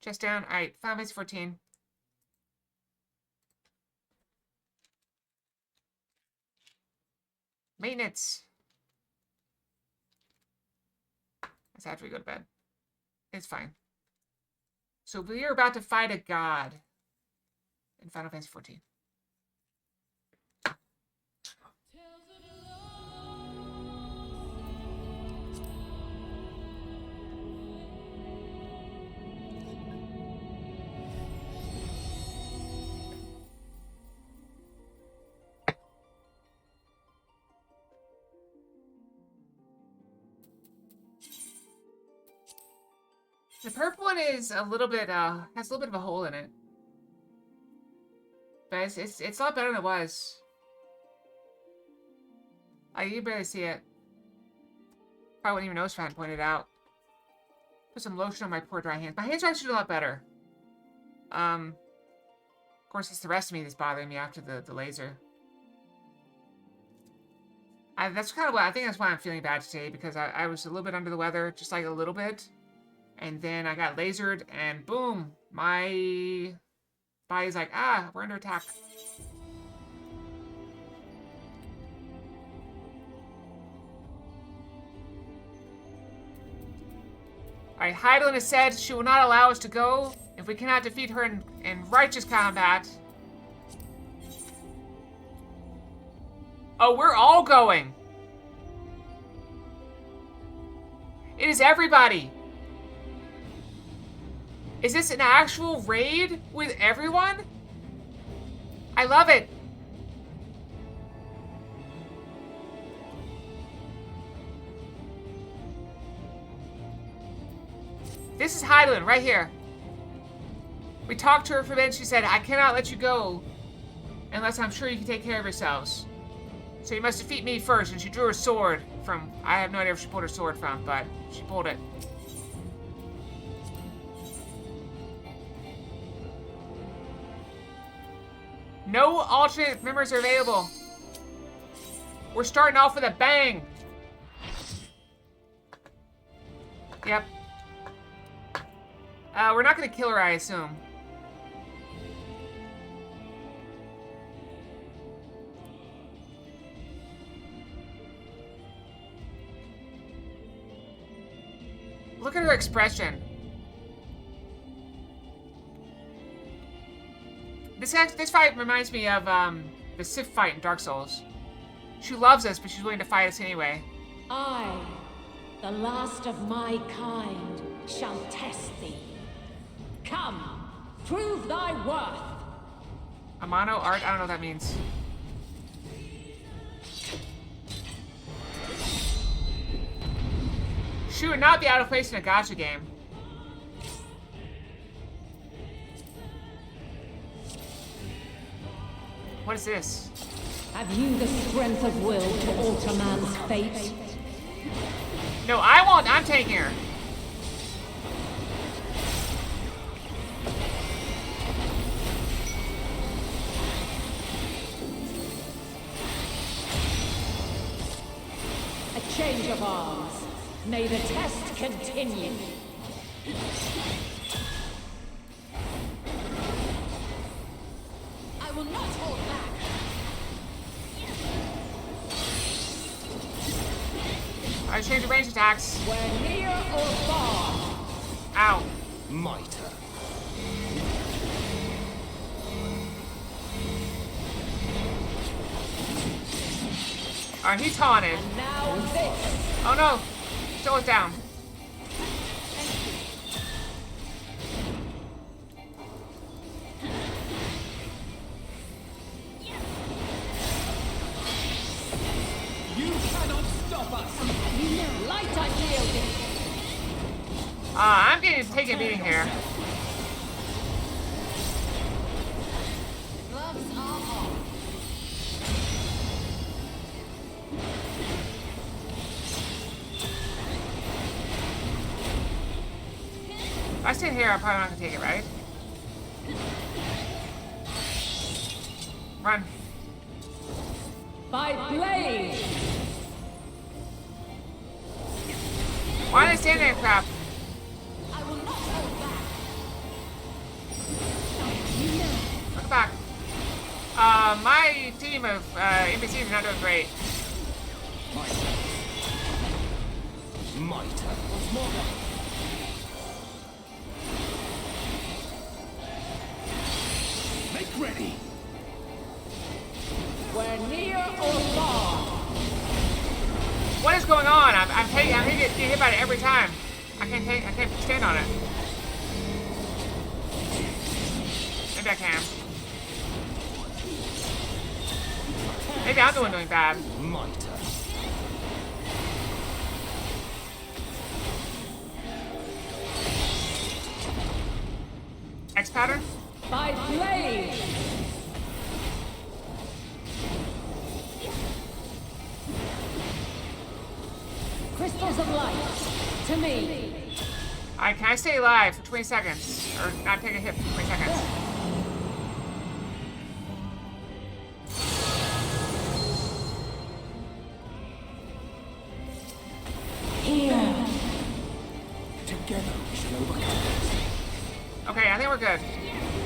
Chest down. Alright, Fantasy 14. Maintenance. That's after we go to bed. It's fine. So we are about to fight a god in Final Fantasy 14. The purple one is a little bit, has a little bit of a hole in it. But it's a lot better than it was. You can barely see it. Probably wouldn't even notice if I hadn't pointed out. Put some lotion on my poor dry hands. My hands are actually a lot better. Of course, it's the rest of me that's bothering me after the laser. That's kind of what, I think that's why I'm feeling bad today, because I was a little bit under the weather, just like a little bit. And then I got lasered, and boom, my body's like, we're under attack. Alright, Heidelin has said she will not allow us to go if we cannot defeat her in righteous combat. Oh, we're all going. It is everybody. Is this an actual raid with everyone? I love it. This is Heidelin right here. We talked to her for a bit. She said, I cannot let you go unless I'm sure you can take care of yourselves. So you must defeat me first. And she drew her sword from, I have no idea where she pulled her sword from, but she pulled it. No alternate members are available. We're starting off with a bang. Yep. We're not gonna kill her, I assume. Look at her expression. This fight reminds me of the Sith fight in Dark Souls. She loves us, but she's willing to fight us anyway. I, the last of my kind, shall test thee. Come, prove thy worth. Amano art? I don't know what that means. She would not be out of place in a gacha game. What is this? Have you the strength of will to alter man's fate? No, I won't. I'm taking her. A change of arms. May the test continue. I will not hold back. I change the range attacks. Where near or far. Ow. My turn. Alright, he taunted. And now this. Oh no! Still is down. You cannot stop us. Light unyielding. I'm getting taken a beating here. Gloves are off. If I stay here, I'm probably not gonna take it, right? Run. By blade. Why are they standing there, crap? I will not hold back. welcome back. My team of NPCs are not doing great. Mitre. What's more than... Make ready. We're near or far. What is going on? I'm getting hit by it every time. I can't stand on it. Maybe I can. Maybe I'm the one doing bad. Mitre. X pattern? By blade. Crystals of light. To me. Alright, can I stay alive for 20 seconds? Or not take a hit for 20 seconds? Here. Together we shall overcome this. Okay, I think we're good.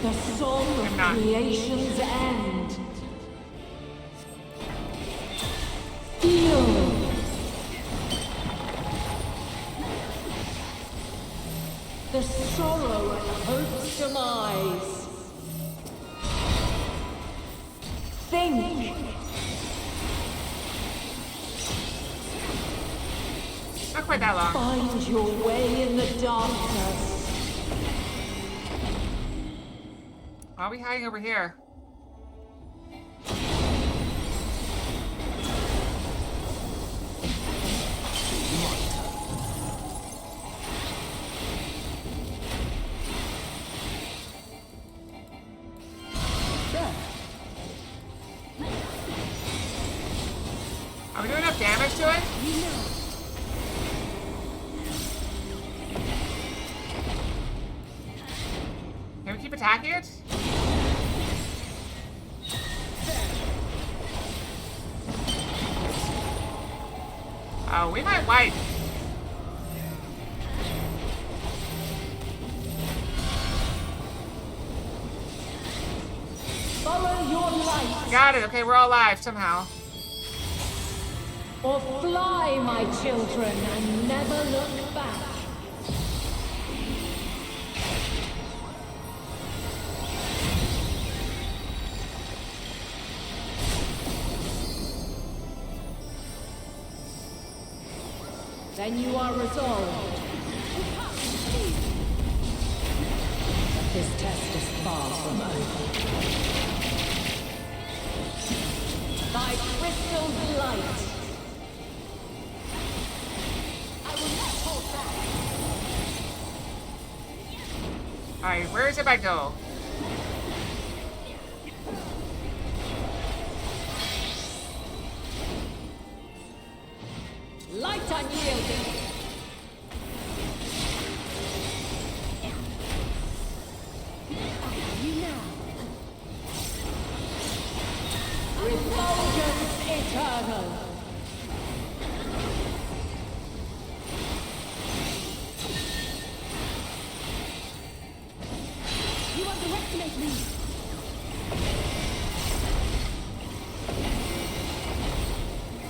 The song I'm of not. creation's end. Feel. The sorrow and hope's demise. Think. Not quite that long. Find your way in the darkness. Why are we hiding over here? Are we doing enough damage to it? Can we keep attacking it? Oh, we might wipe. Follow your light. Got it. Okay, we're all alive somehow. Or fly, my children, and never look back. Then you are resolved. This test is far from over. Thy crystal delight. I will not hold back. Alright, where is it I go? Light unyielding. You now. Refulgence eternal. You underestimate me.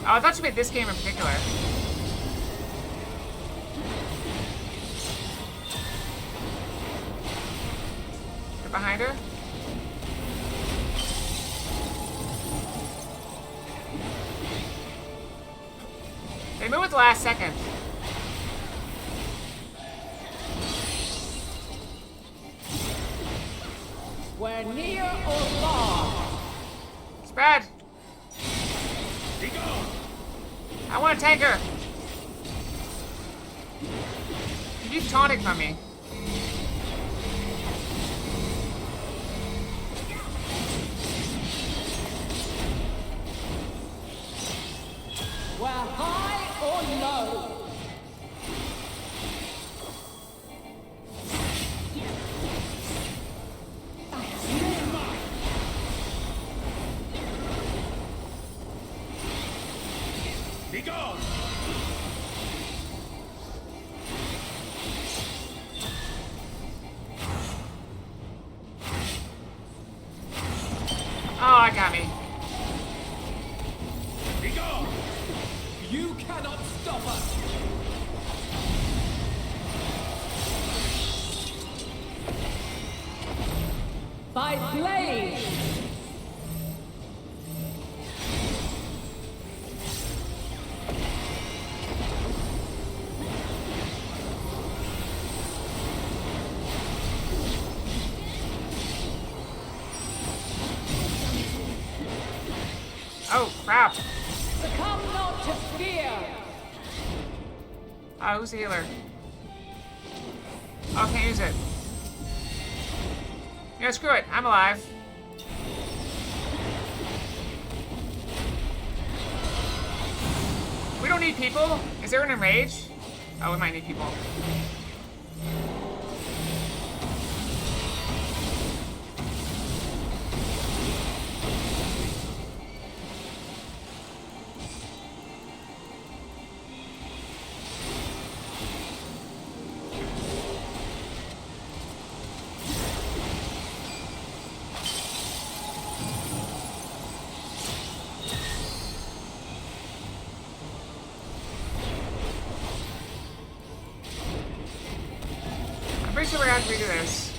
Oh, I thought you meant this game in particular. They're behind her. They move at the last second. We're near or far. Spread. Be gone. I want to take her. You keep taunting from me. We're high or low. Be gone. it got me. Be gone! You cannot stop us! By blade! Oh, crap. Succumb not to fear! Oh, who's the healer? Oh, can't use it. Yeah, screw it. I'm alive. We don't need people. Is there an enrage? Oh, we might need people. I'm pretty sure we're gonna have to redo this.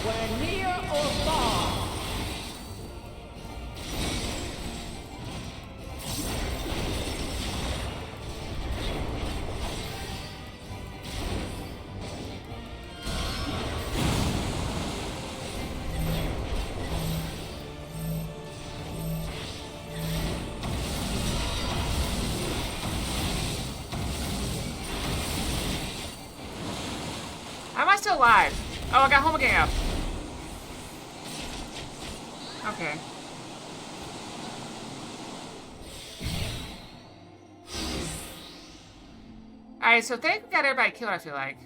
Where near or far, How am I still alive? Oh, I got home again. Okay. Alright, so I think we got everybody killed, I feel like.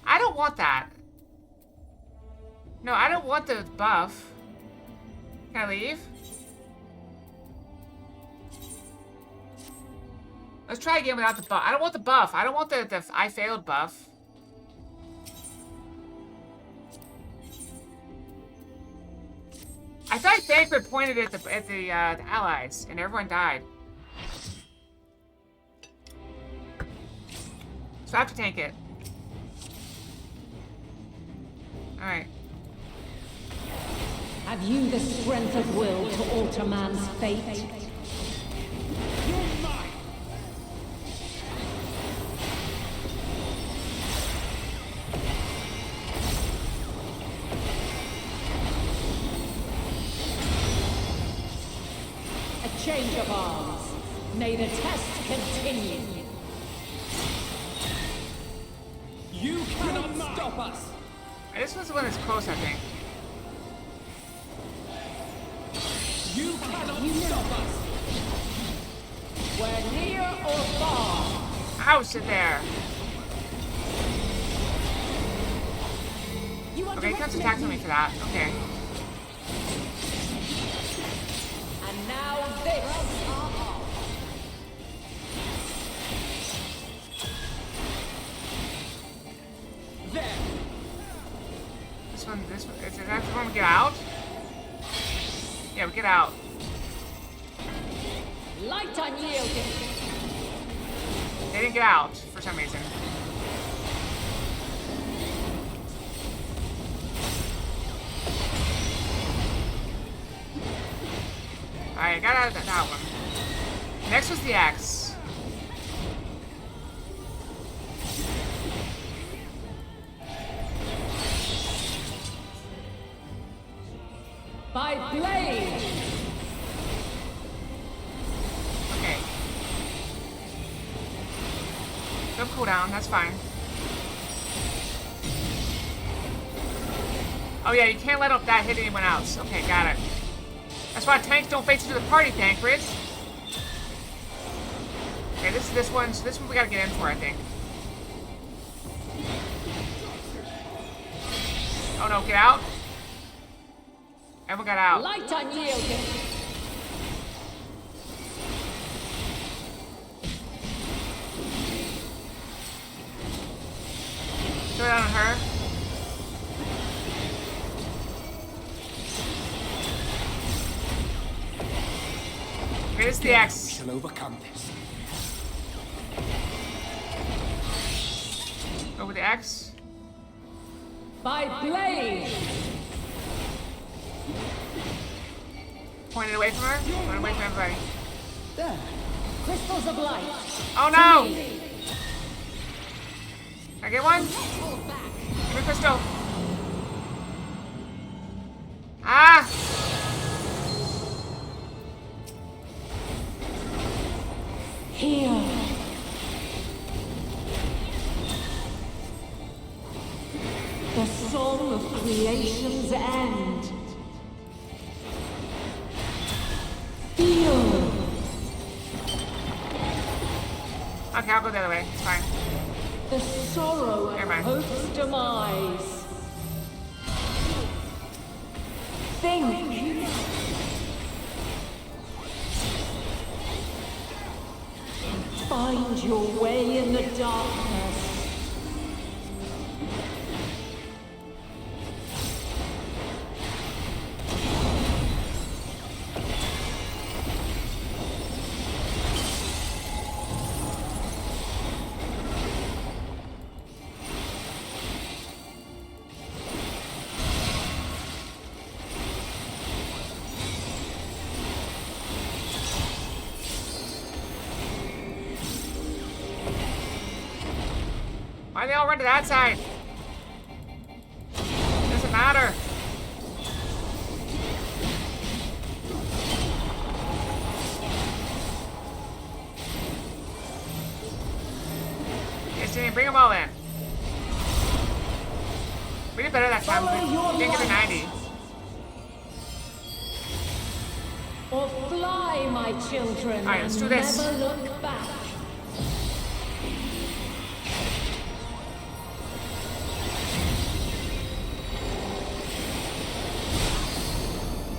I don't want that. No, I don't want the buff. Can I leave? Let's try again without the buff. I don't want the buff. I don't want the I failed buff. I thought Banquet pointed at the allies, and everyone died. So I have to tank it. Alright. have you the strength of will to alter man's fate? You're mine! A change of arms. May the test continue. You cannot stop us! This was the one that's close, I think. You cannot stop us! Where near or far, Ow, sit there. you are Okay, he comes directly attacking me for that. Okay. And now this. There! This one, is that the one we get out? Yeah, we get out. Light unyielding. They didn't get out for some reason. Alright, I got out of that one. Next was the axe. By blade. Okay. No cooldown, that's fine. Oh yeah, you can't let up that hit anyone else. Okay, got it. That's why tanks don't face into the party, Tancred. Okay, this one. So this one we gotta get in for, I think. Oh no, get out. Everyone got out. Light unyielding. Throw it on her. the Together X. we shall overcome this. Go with the X. By blade! Point it away from her. Point it away from everybody. There. Crystals of light! Oh no! Can I get one? Give me a crystal. Ah! Here! The song of creation's end! Feel! Okay, I'll go the other way. It's fine. The sorrow of Never mind. hope's demise. Think. Find your way in the darkness. Why they all run to that side? Doesn't matter. Yes, Danny, bring them all in. We did better that time. We didn't get the 90. Or fly, my children, All right, let's do and this. never look back.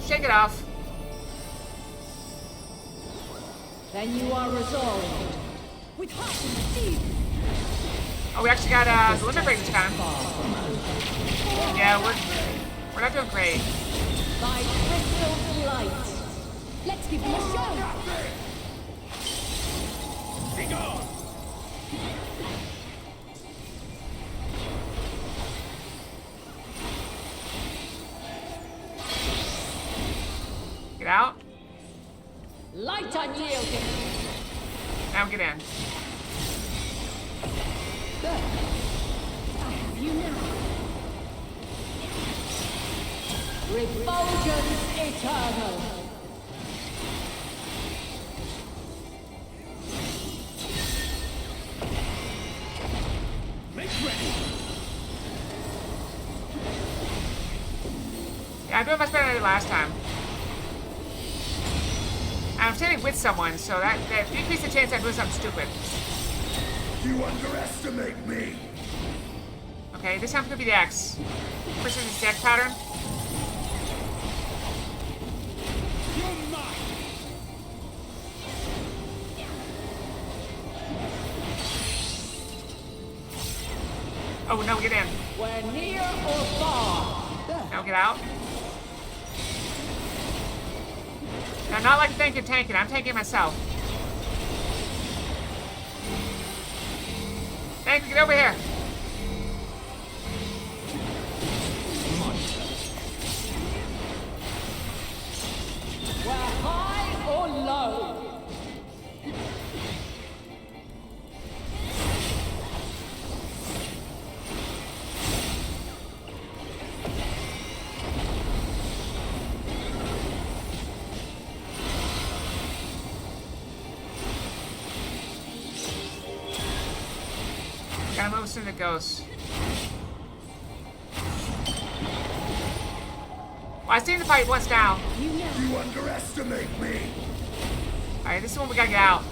Shake it off. Then you are resolved. With heart and steel. Oh, we actually got the limit break this time. Yeah, we're not doing great. By crystal light. Let's give you a show. Be gone. Get out. Light unyielding. Now get in. There. I have you now. Refulgence eternal. Make ready. Yeah, I'm doing much better than I did last time. I'm standing with someone, so that decreases the chance I'm doing something stupid. You underestimate me. Okay, this time's gonna be the X. First is the X pattern. You're mine. Oh, no, get in. We're near or far. There. Now get out. Now, not like tanking, I'm tanking myself. Tank, get over here. We're high or low. Gotta move as soon as it goes. Well, I seen the fight once now. You underestimate me. Alright, this is when we gotta get out.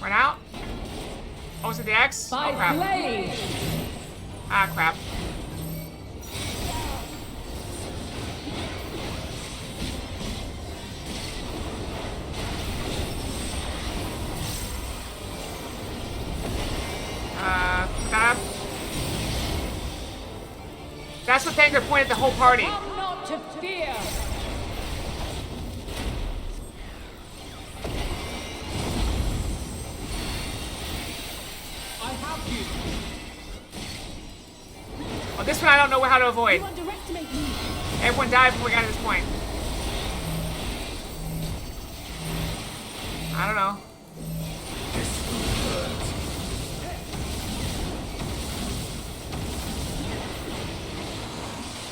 Run out? Oh, is it the X? By Oh, crap. blade. Ah, crap. Stop. That's what Tanker pointed the whole party. Come not to fear. have you. Well, this one I don't know how to avoid. You underestimate me. Everyone died before we got to this point. I don't know.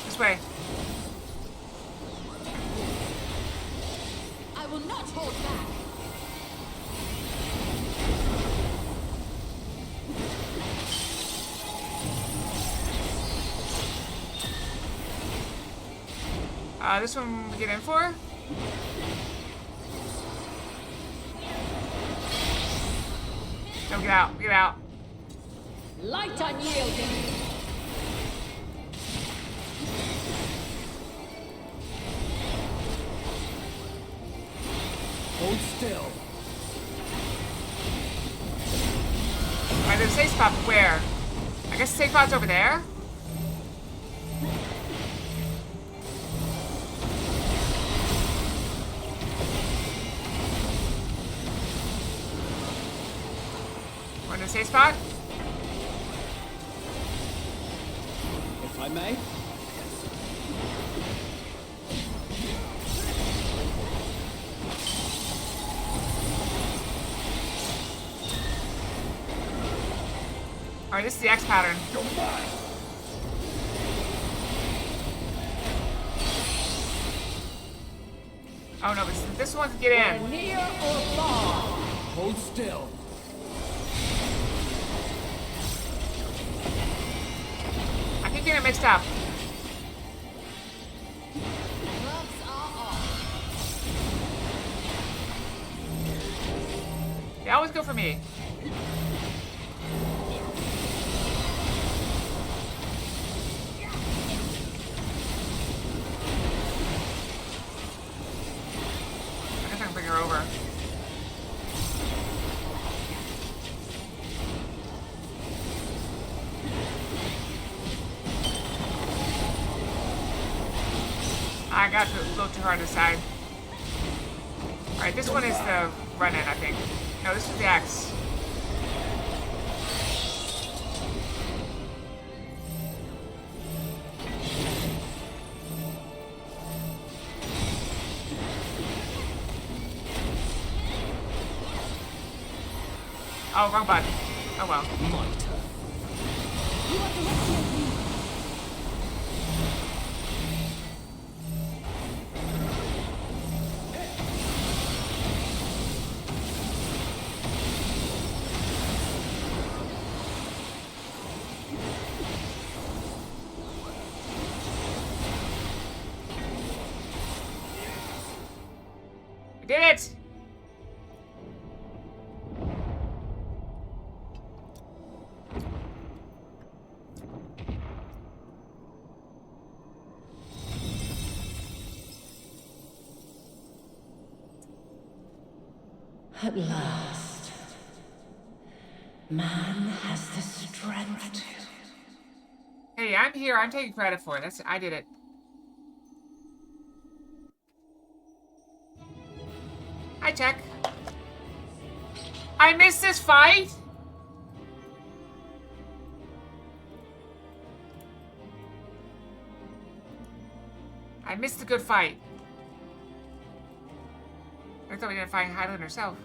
This way. I will not hold back. This one we get in for. No, get out, get out. Light unyielding. Hold still. Alright, there's a safe spot, but where? I guess the safe spot's over there? We're in the safe spot? If I may. Alright, this is the X pattern. You're mine. Oh no, this one can get in. Near or far. Hold still. I keep getting it mixed up. Gloves are off. They always go for me. I guess I can bring her over. I got to go too hard to the side. Alright, this one is the run-in, I think. No, this is the X. Oh, wrong button. Oh well. My turn. You underestimate me. We did it! At last, man has the strength to. Hey, I'm here. I'm taking credit for it. I did it. Hi, Tech. I missed this fight? I missed the good fight. I thought we didn't find Hyland herself.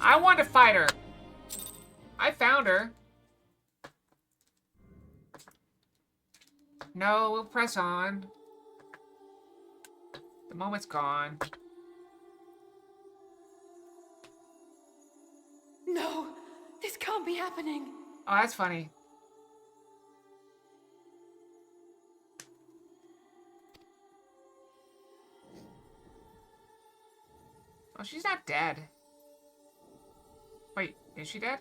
I want to fight her. I found her. No, we'll press on. The moment's gone. No, this can't be happening. Oh, that's funny. Oh, she's not dead. Wait, is she dead?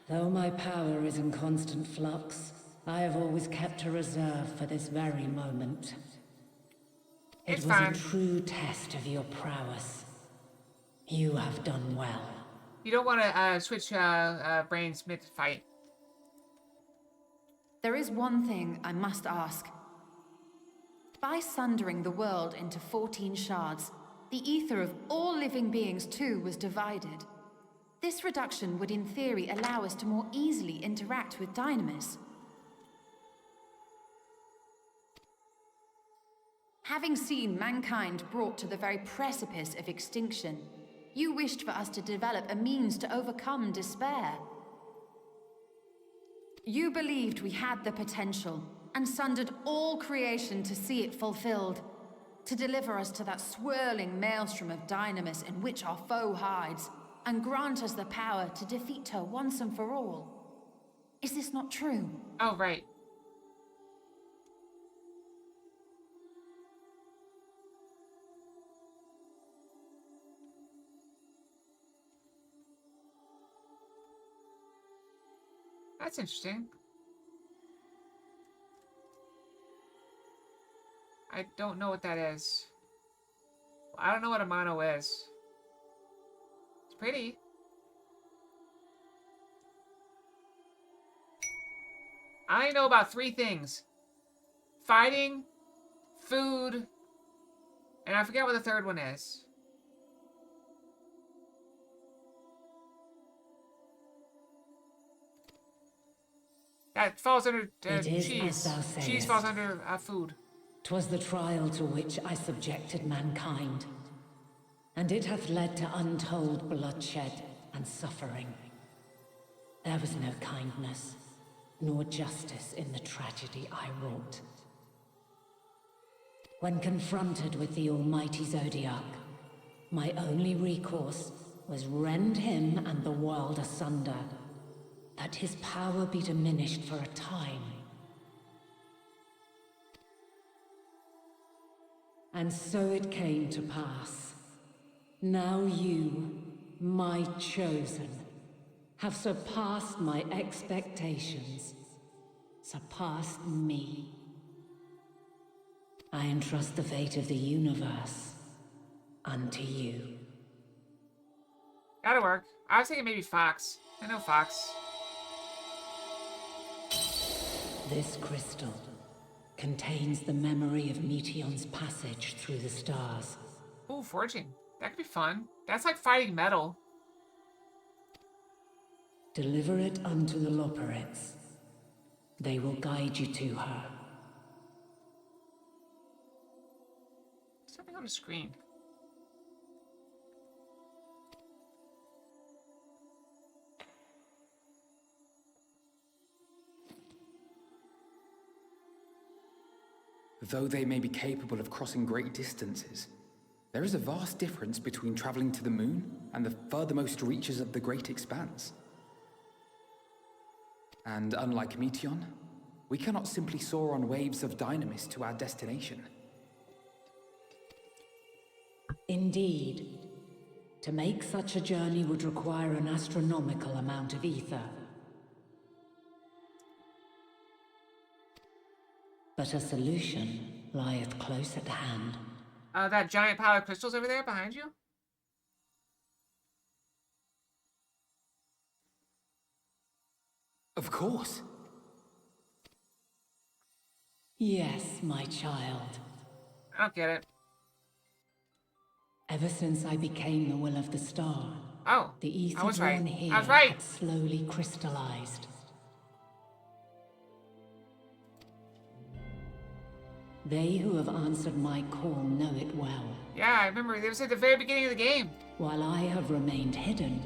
Though my power is in constant flux, I have always kept a reserve for this very moment. It's It was fine. a true test of your prowess. You have done well. You don't want to switch brains mid-fight. There is one thing I must ask. By sundering the world into 14 shards, the ether of all living beings too was divided. This reduction would in theory allow us to more easily interact with Dynamis. Having seen mankind brought to the very precipice of extinction, you wished for us to develop a means to overcome despair. You believed we had the potential, and sundered all creation to see it fulfilled, to deliver us to that swirling maelstrom of Dynamis in which our foe hides, and grant us the power to defeat her once and for all. Is this not true? Oh, right. That's interesting. I don't know what that is. I don't know what a mono is. It's pretty. I know about 3 things. Fighting, food, and I forget what the third one is. That falls under It is cheese. as thou Cheese sayest. falls under food. 'Twas the trial to which I subjected mankind, and it hath led to untold bloodshed and suffering. There was no kindness, nor justice in the tragedy I wrought. When confronted with the almighty Zodiac, my only recourse was rend him and the world asunder, that his power be diminished for a time. And so it came to pass. Now you, my chosen, have surpassed my expectations, surpassed me. I entrust the fate of the universe unto you. That'll work. I was thinking maybe Fox. I know Fox. This crystal contains the memory of Meteon's passage through the stars. Ooh, forging. That could be fun. That's like fighting metal. Deliver it unto the Loporrits. They will guide you to her. Something on the screen. Though they may be capable of crossing great distances, there is a vast difference between traveling to the moon and the furthermost reaches of the great expanse. And unlike Meteon, we cannot simply soar on waves of Dynamis to our destination. Indeed. To make such a journey would require an astronomical amount of ether. But a solution lieth close at hand. That giant pile of crystals over there behind you? Of course. Yes, my child. I don't get it. Ever since I became the will of the star, Oh, the ether I was right. born here I was right. had slowly crystallized. They who have answered my call know it well. Yeah, I remember. It was at the very beginning of the game. While I have remained hidden,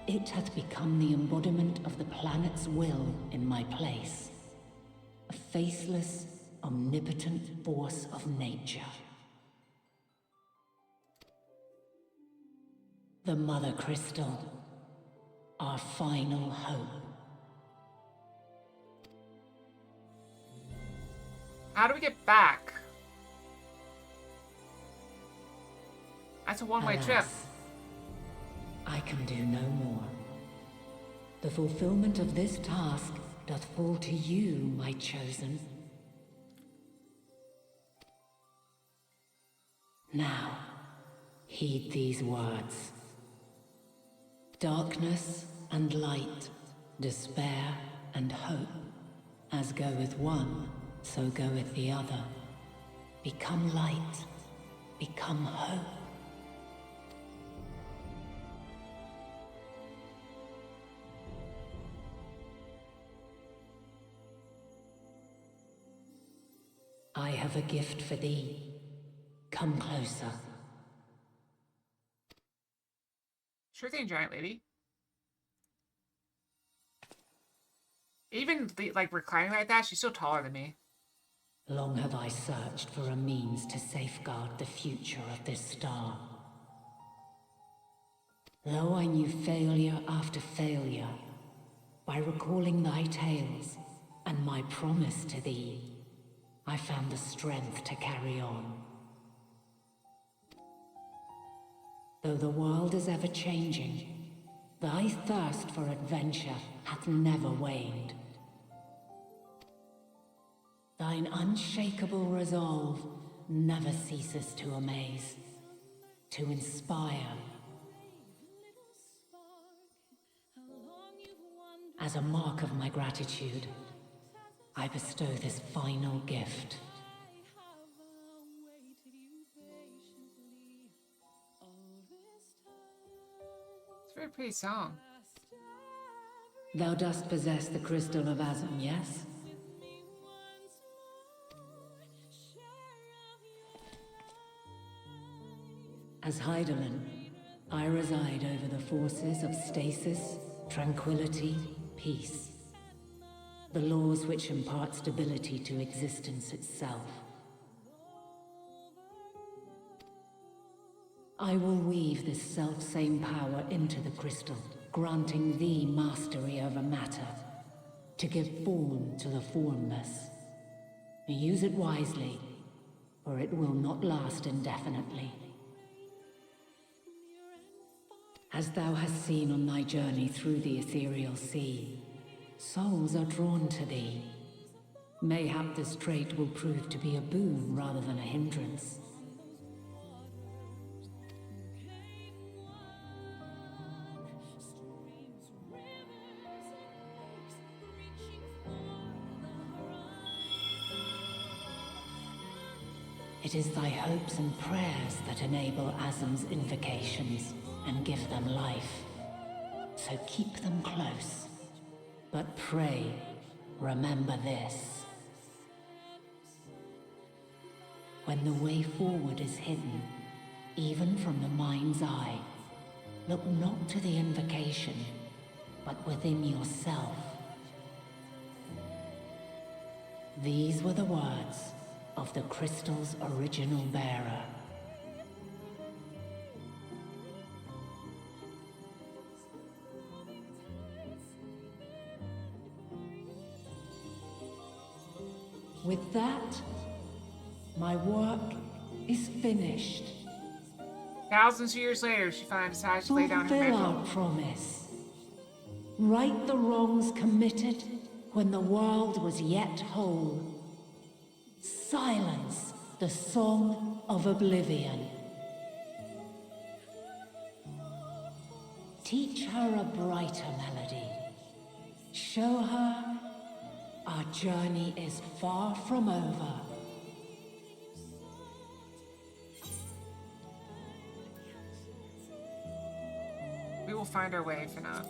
it hath become the embodiment of the planet's will in my place. A faceless, omnipotent force of nature. The Mother Crystal, our final hope. How do we get back? That's a one-way trip. Alas, I can do no more. The fulfillment of this task doth fall to you, my chosen. Now, heed these words. Darkness and light, despair and hope, as goeth one, so goeth the other. become light, become hope. I have a gift for thee. Come closer. Sure thing, giant lady. Even, like, reclining like that, she's still taller than me. Long have I searched for a means to safeguard the future of this star. Though I knew failure after failure, by recalling thy tales and my promise to thee, I found the strength to carry on. Though the world is ever changing, thy thirst for adventure hath never waned. Thine unshakable resolve never ceases to amaze, to inspire. As a mark of my gratitude, I bestow this final gift. It's a very pretty song. Thou dost possess the crystal of Azum, yes? As Heidelin, I reside over the forces of stasis, tranquility, peace. The laws which impart stability to existence itself. I will weave this self-same power into the crystal, granting thee mastery over matter, to give form to the formless. Use it wisely, or it will not last indefinitely. As thou hast seen on thy journey through the ethereal sea, souls are drawn to thee. Mayhap this trait will prove to be a boon rather than a hindrance. It is thy hopes and prayers that enable Azum's invocations and give them life. So keep them close. But pray, remember this. When the way forward is hidden, even from the mind's eye, look not to the invocation, but within yourself. These were the words of the crystal's original bearer. With that, my work is finished. Thousands of years later, she finally decides to lay down her Fulfill our mantle. promise. Right the wrongs committed when the world was yet whole. Silence the song of oblivion. Teach her a brighter melody. Show her our journey is far from over. We will find our way, Fana.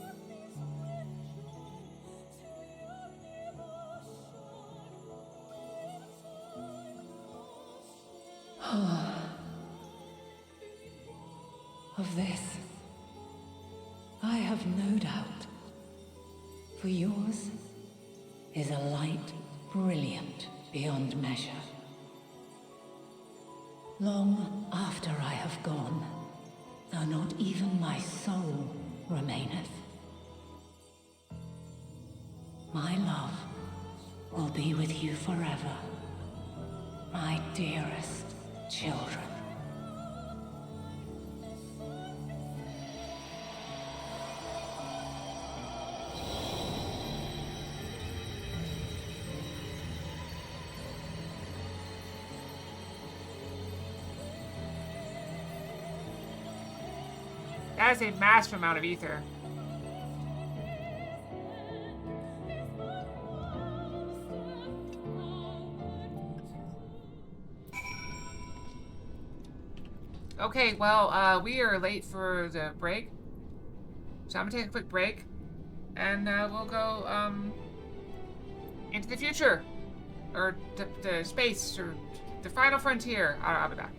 Of this, I have no doubt. For yours is a light brilliant beyond measure. Long after I have gone, though not even my soul remaineth, my love will be with you forever, my dearest children. That is a massive amount of ether. Okay, well, we are late for the break. So I'm gonna take a quick break. And we'll go, into the future. Or the space, or the final frontier. I'll be back.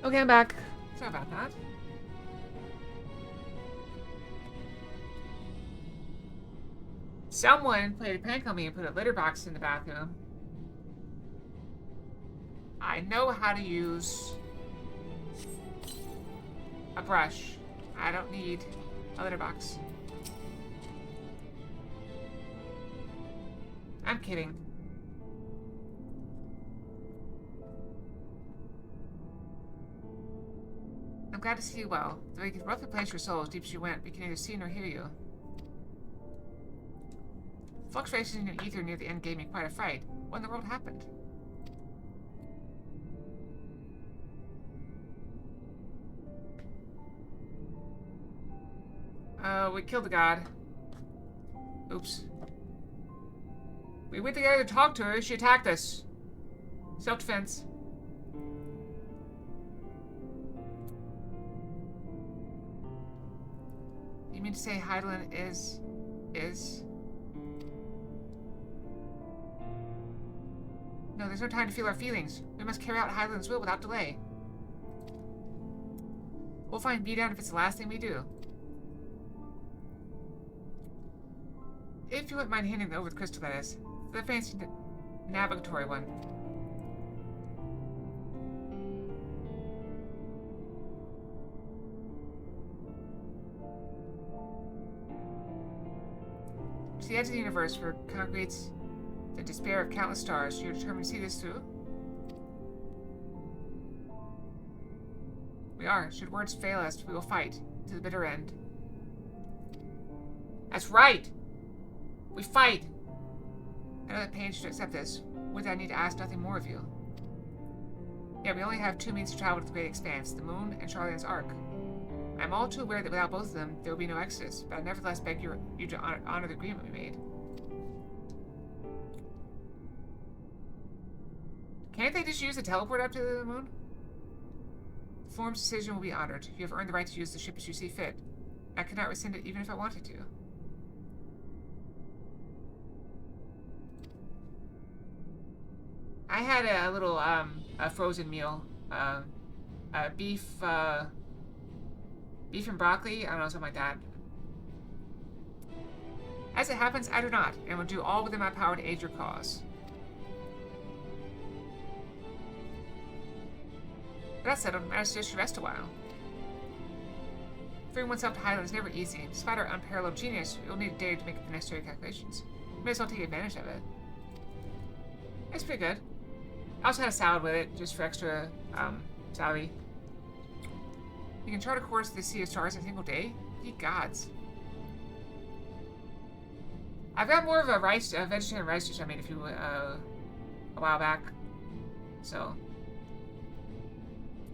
Okay, I'm back. Sorry about that. Someone played a prank on me and put a litter box in the bathroom. I know how to use a brush. I don't need a litter box. I'm kidding. I'm glad to see you well. Though you could roughly place your soul as deep as you went, we can neither see nor hear you. Fluctuations in your ether near the end gave me quite a fright. What in the world happened? We killed the god. Oops. We went together to talk to her. She attacked us. Self-defense. You mean to say Heidelin is... No, there's no time to feel our feelings. We must carry out Heidelin's will without delay. We'll find B-Down if it's the last thing we do. If you wouldn't mind handing over the crystal, that is. The fancy navigatory one. To the edge of the universe where congregates the despair of countless stars, you're determined to see this through? We are. Should words fail us, we will fight to the bitter end. That's right! We fight! I know that pain should accept this. With that, I need to ask nothing more of you. Yeah, we only have two means to travel to the Great Expanse, the Moon and Charlotte's Ark. I'm all too aware that without both of them, there will be no exodus, but I nevertheless beg you to honor the agreement we made. Can't they just use a teleport up to the moon? The Form's decision will be honored. You have earned the right to use the ship as you see fit. I could not rescind it even if I wanted to. I had a little, a frozen meal. Beef and broccoli, I don't know, something like that. As it happens, I do not, and will do all within my power to aid your cause. But that settled, I suggest you rest a while. Freeing oneself to Highland is never easy. Despite our unparalleled genius, you'll need a day to make the necessary calculations. You may as well take advantage of it. It's pretty good. I also had a salad with it, just for extra, salary. You can chart a course to the Sea of Stars in a single day? Ye gods. I've got more of a vegetarian rice dish I made a while back. So.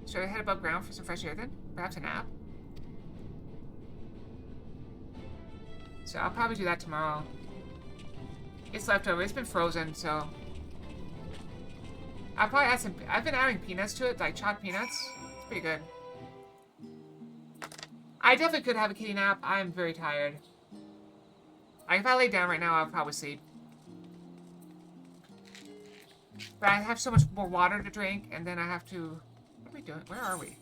Should I head above ground for some fresh air then? Perhaps a nap? So I'll probably do that tomorrow. It's leftover. It's been frozen, so. I'll probably add some. I've been adding peanuts to it, like chopped peanuts. It's pretty good. I definitely could have a kitty nap. I'm very tired. Like, if I lay down right now, I'll probably sleep. But I have so much more water to drink, and then I have to. What are we doing? Where are we?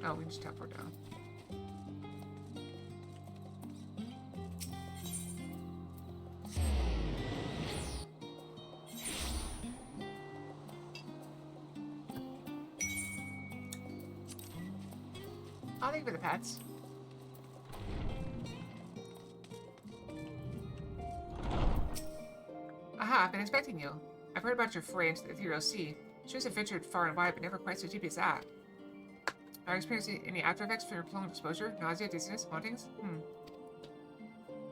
Oh, we just teleport down. I'll leave with the pets. Aha, I've been expecting you. I've heard about your foray into the ethereal sea. She has adventured far and wide, but never quite so deep as that. Are you experiencing any after effects from your prolonged exposure? Nausea, dizziness, hauntings?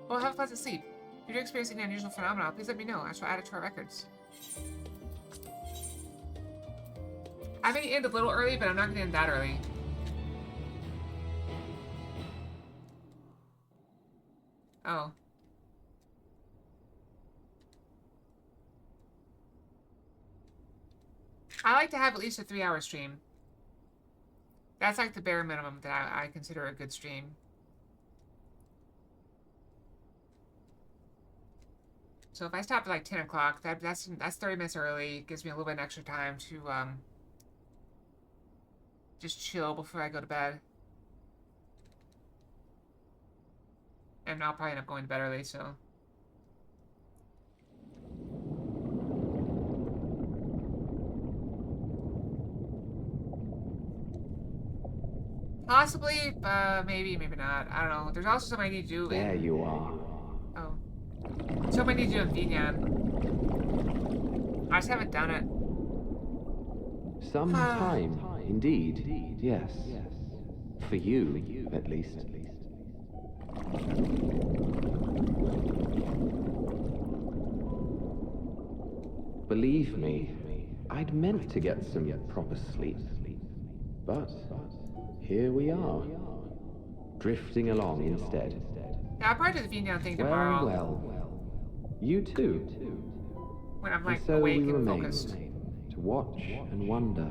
Well, have a pleasant sleep. If you do experience any unusual phenomena, please let me know. I shall add it to our records. I may end a little early, but I'm not going to end that early. Oh. I like to have at least a 3-hour stream. That's like the bare minimum that I consider a good stream. So if I stop at like 10 o'clock, that's 30 minutes early. It gives me a little bit of extra time to just chill before I go to bed. And I'll probably end up going to bed early, so. Possibly, maybe, maybe not. I don't know. There's also something I need to do. There you are. Oh. Something I need to do in Vinyan. I just haven't done it. Some time, indeed. Yes. For you, at least. Believe me, I'd meant to get some proper sleep. But here we are. drifting along instead. Yeah, I'll probably do the V-Down thing tomorrow. Well. You too. When I'm And like so awake we and remain focused. to watch and wonder.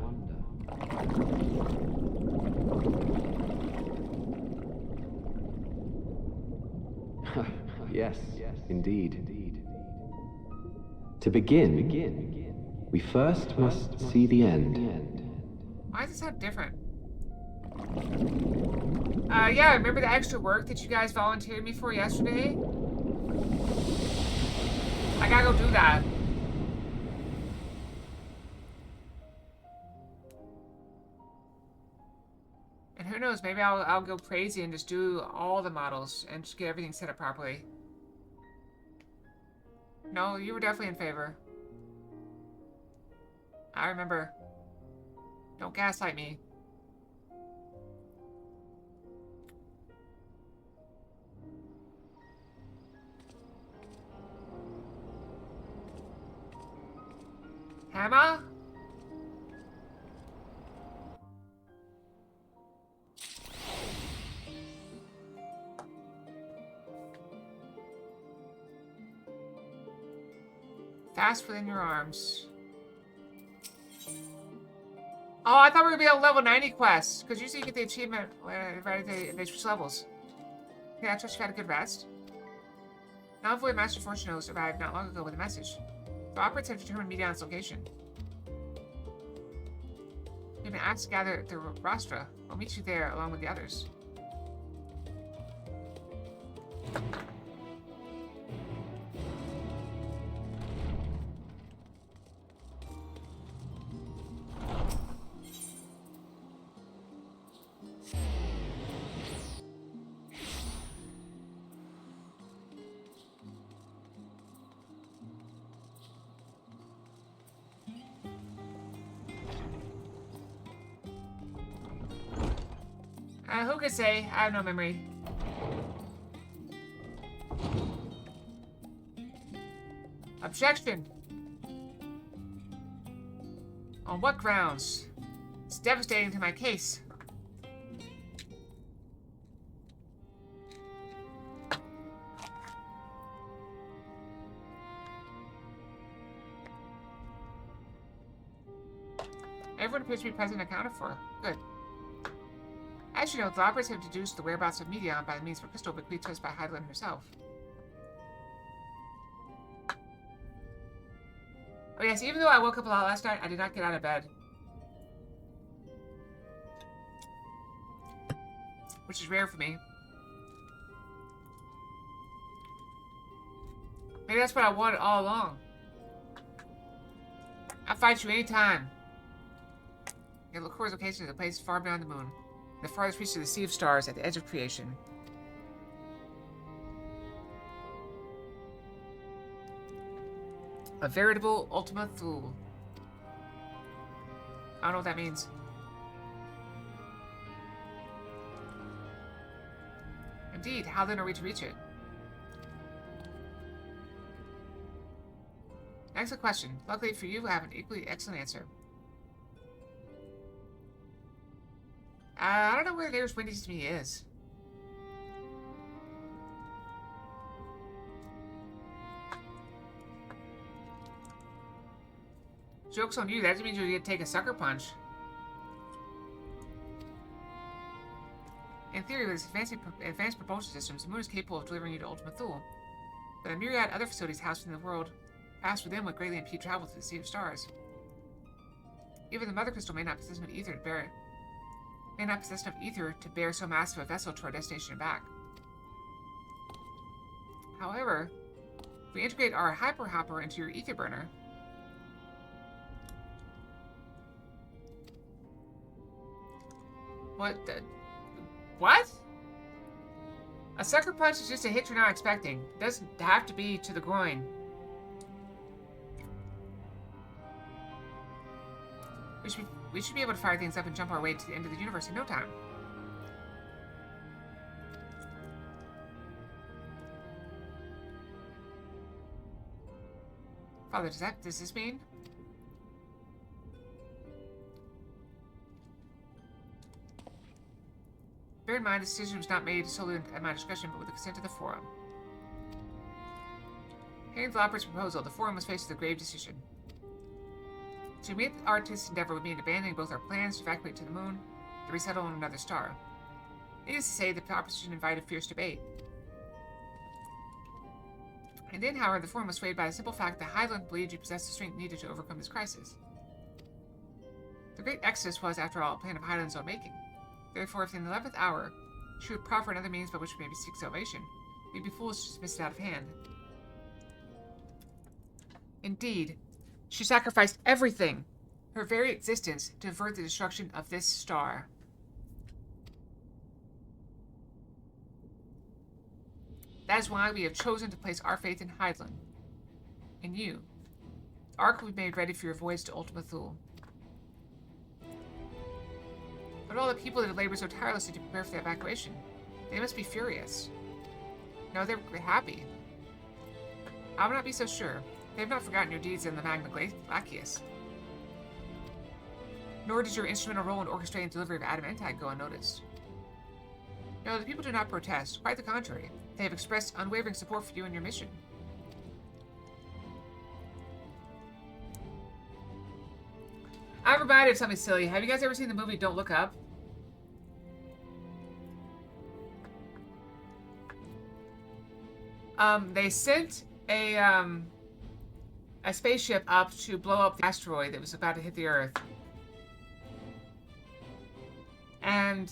Yes, indeed. To begin, we first must see the end. Why does it sound different? Yeah, remember the extra work that you guys volunteered me for yesterday? I gotta go do that. And who knows, maybe I'll go crazy and just do all the models and just get everything set up properly. No, you were definitely in favor. I remember. Don't gaslight me. Hammer? Fast within your arms. Oh, I thought we were going to be on level 90 quests. Because usually you get the achievement right at the switch levels. Yeah, I trust you had a good rest. Now avoid Master Fortuno's arrived not long ago with a message. The operates have determined Medion's location. You've been asked to gather the Rostra. We'll meet you there along with the others. Who could say? I have no memory. Objection. On what grounds? It's devastating to my case. Everyone appears to be present and accounted for. Good. As you know, the operators have deduced the whereabouts of Medion by the means of a crystal bequeathed to us by Heidelin herself. Oh yes, even though I woke up a lot last night, I did not get out of bed. Which is rare for me. Maybe that's what I wanted all along. I'll fight you anytime. Your Lacour's location is a place far beyond the moon. The farthest reach to the Sea of Stars at the edge of creation. A veritable Ultima Thule. I don't know what that means. Indeed, how then are we to reach it? Excellent question. Luckily for you, I have an equally excellent answer. I don't know where the nearest Windies to me is. Joke's on you, that just means you're gonna take a sucker punch. In theory, with its advanced propulsion systems, the moon is capable of delivering you to Ultima Thule. But the myriad other facilities housed in the world, passed for them would greatly impede travel to the Sea of Stars. Even the Mother Crystal may not possess enough ether to bear it. May not possess enough ether to bear so massive a vessel to our destination and back. However, if we integrate our Hyper Hopper into your ether burner, what? A sucker punch is just a hit you're not expecting. It doesn't have to be to the groin. We should be able to fire things up and jump our way to the end of the universe in no time. Father, does this mean? Bear in mind, the decision was not made solely at my discretion, but with the consent of the Forum. Hearing the operator's proposal, the Forum was faced with a grave decision. To meet the artist's endeavor would mean abandoning both our plans to evacuate to the moon and resettle on another star. Needless to say, the opposition invited fierce debate. In the end, however, the Forum was swayed by the simple fact that Highland believed you possessed the strength needed to overcome this crisis. The Great Exodus was, after all, a plan of Highland's own making. Therefore, if in the 11th hour she would proffer another means by which we may seek salvation, we'd be foolish to dismiss it out of hand. Indeed, she sacrificed everything, her very existence, to avert the destruction of this star. That is why we have chosen to place our faith in Hydaelyn. In you. The Ark will be made ready for your voyage to Ultima Thule. But all the people that have labored so tirelessly to prepare for the evacuation, they must be furious. No, they're happy. I would not be so sure. They have not forgotten your deeds in the Magna Glacius. Nor did your instrumental role in orchestrating the delivery of adamantite go unnoticed. No, the people do not protest. Quite the contrary. They have expressed unwavering support for you and your mission. I'm reminded of something silly. Have you guys ever seen the movie Don't Look Up? They sent a spaceship up to blow up the asteroid that was about to hit the Earth. And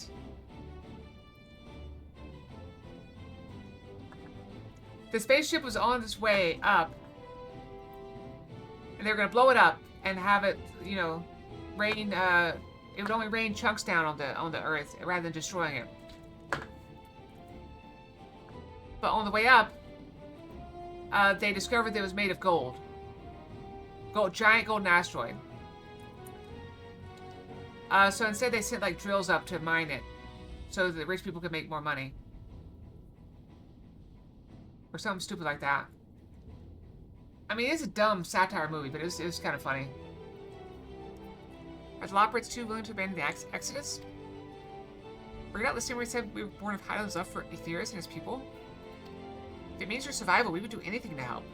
the spaceship was on its way up, and they were going to blow it up and have it, you know, rain. It would only rain chunks down on the Earth rather than destroying it. But on the way up, they discovered that it was made of gold. Giant golden asteroid. So instead, they sent like drills up to mine it, so that the rich people could make more money. Or something stupid like that. I mean, it's a dumb satire movie, but it was kind of funny. Are the Loporrits too willing to abandon the Exodus? Were you not listening when we said we were born of Hydaelyn's love for Aetherius and his people? If it means your survival, we would do anything to help.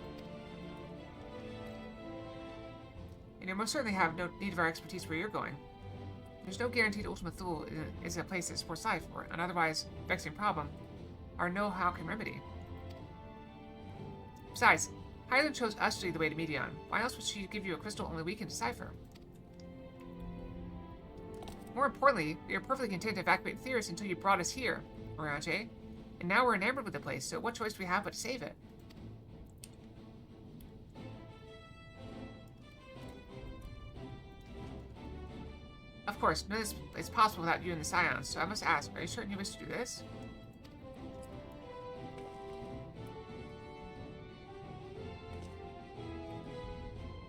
And you most certainly have no need of our expertise where you're going. There's no guarantee that Ultima Thule is a place that supports life, or an otherwise vexing problem our know-how can remedy. Besides, Hydaelyn chose us to lead the way to Medion. Why else would she give you a crystal only we can decipher? More importantly, we are perfectly content to evacuate Aetherius until you brought us here, Orange. And now we're enamored with the place, so what choice do we have but to save it? Of course, none of this is possible without you and the Scions, so I must ask, are you certain you wish to do this?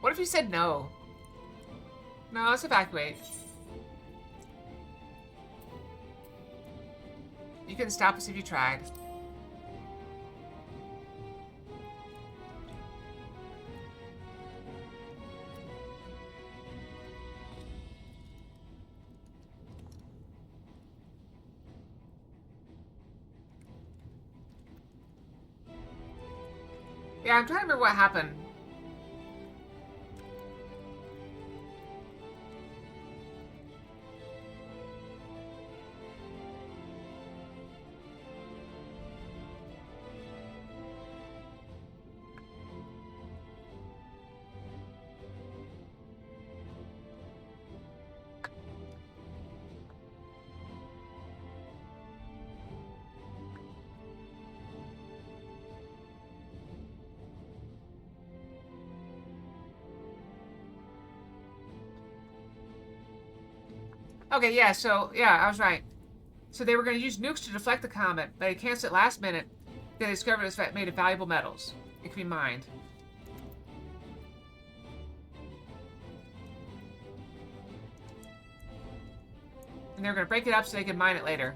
What if you said no? No, let's evacuate. You couldn't stop us if you tried. Yeah, I'm trying to remember what happened. Okay, yeah, so, yeah, I was right. So they were going to use nukes to deflect the comet, but they canceled it last minute. They discovered it was made of valuable metals. It can be mined. And they were going to break it up so they could mine it later.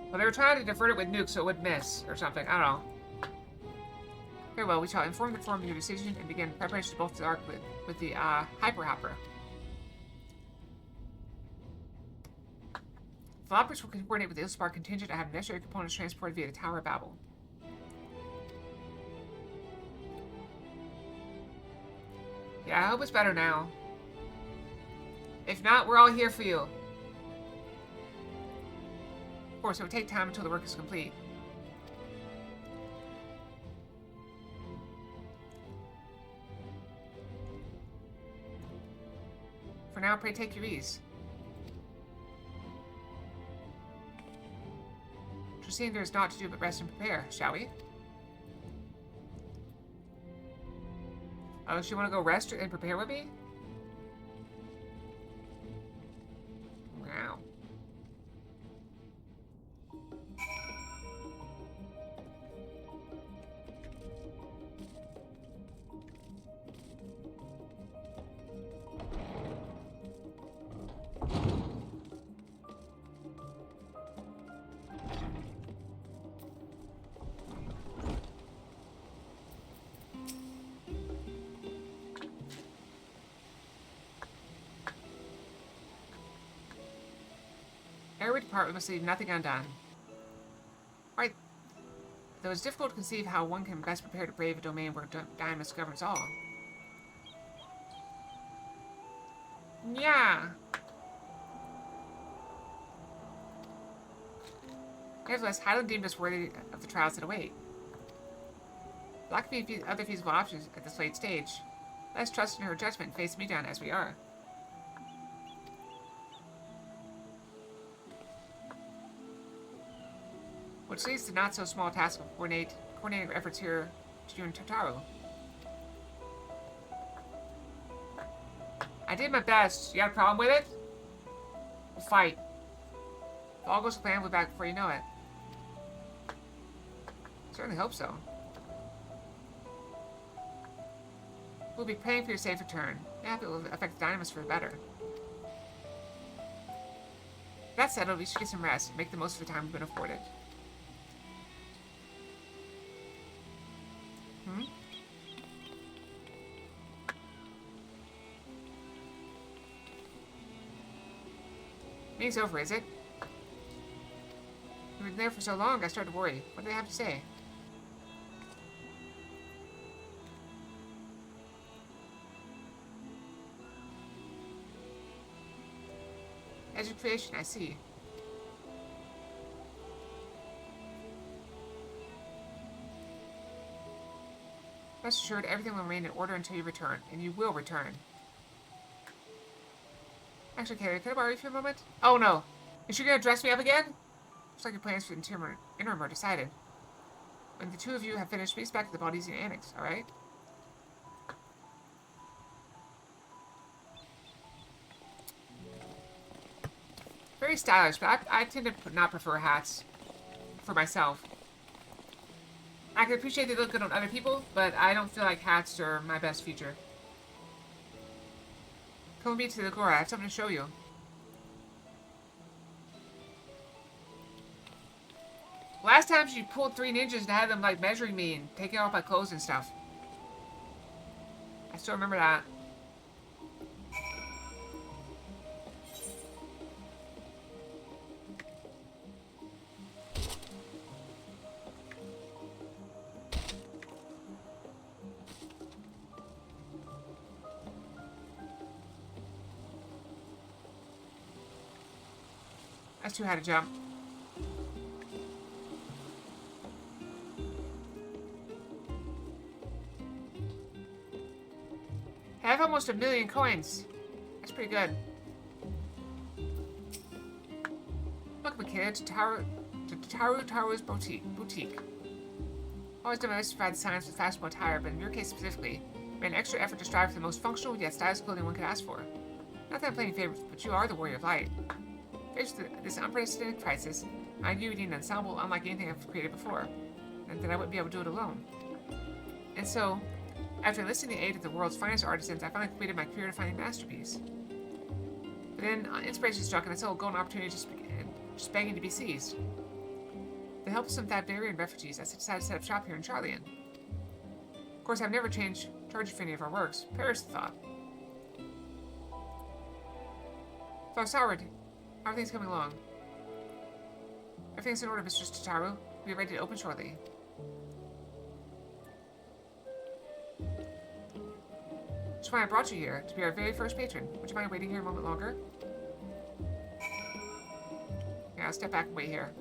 Well, they were trying to divert it with nukes so it would miss, or something. I don't know. Very well, we shall inform the forum of your decision and begin preparation to both the arc with the Hyper Hopper. The operators will coordinate with the Ilspar contingent to have necessary components transported via the Tower of Babel. Yeah, I hope it's better now. If not, we're all here for you. Of course, it would take time until the work is complete. For now, pray take your ease. Seeing there is naught to do but rest and prepare, shall we? Oh, she want to go rest and prepare with me? Wow. Every department must leave nothing undone. Right. Though it's difficult to conceive how one can best prepare to brave a domain where Dynamis governs all. Yeah. Nevertheless, Highland deemed us worthy of the trials that await. Lacking other feasible options at this late stage, let us trust in her judgment and face me down as we are. Which leads to the not so small task of coordinating our efforts here to you and Totaro. I did my best. You got a problem with it? We'll fight. If all goes to plan, we'll be back before you know it. Certainly hope so. We'll be praying for your safe return. Yeah, it will affect the Dynamis for the better. That settled, we should get some rest and make the most of the time we've been afforded. Meeting's over, is it? We've been there for so long, I started to worry. What do they have to say? Edge of creation, I see. Rest assured, everything will remain in order until you return, and you will return. Actually, Carrie, could I borrow you for a moment? Oh no! Is she gonna dress me up again? Looks like your plans for the interim are decided. When the two of you have finished, meet us back at the Baldesian Annex, alright? Very stylish, but I tend to not prefer hats for myself. I can appreciate they look good on other people, but I don't feel like hats are my best feature. Come with me to the Agora, I have something to show you. Last time she pulled 3 ninjas and had them like measuring me and taking off my clothes and stuff. I still remember that. That's too high to jump. I have almost 1 million coins. That's pretty good. Welcome, Akira, to Taru's boutique. Always done my best to provide the science with fashionable attire, but in your case specifically, made an extra effort to strive for the most functional yet stylish clothing one could ask for. Not that I'm playing favorites, but you are the warrior of light. Faced with this unprecedented crisis, I knew you need an ensemble unlike anything I've created before, and that I wouldn't be able to do it alone. And so, after enlisting the aid of the world's finest artisans, I finally completed my career-defining masterpiece. But then, inspiration struck, and I saw a golden opportunity just begging to be seized. With the help of some Thavarian refugees, I decided to set up shop here in Charlian. course, I've never charged you for any of our works. Perish the thought. So, Saurid, how are things coming along? Everything's in order, Mr. Tataru. We'll be ready to open shortly. That's why I brought you here, to be our very first patron. Would you mind waiting here a moment longer? Yeah, I'll step back and wait here.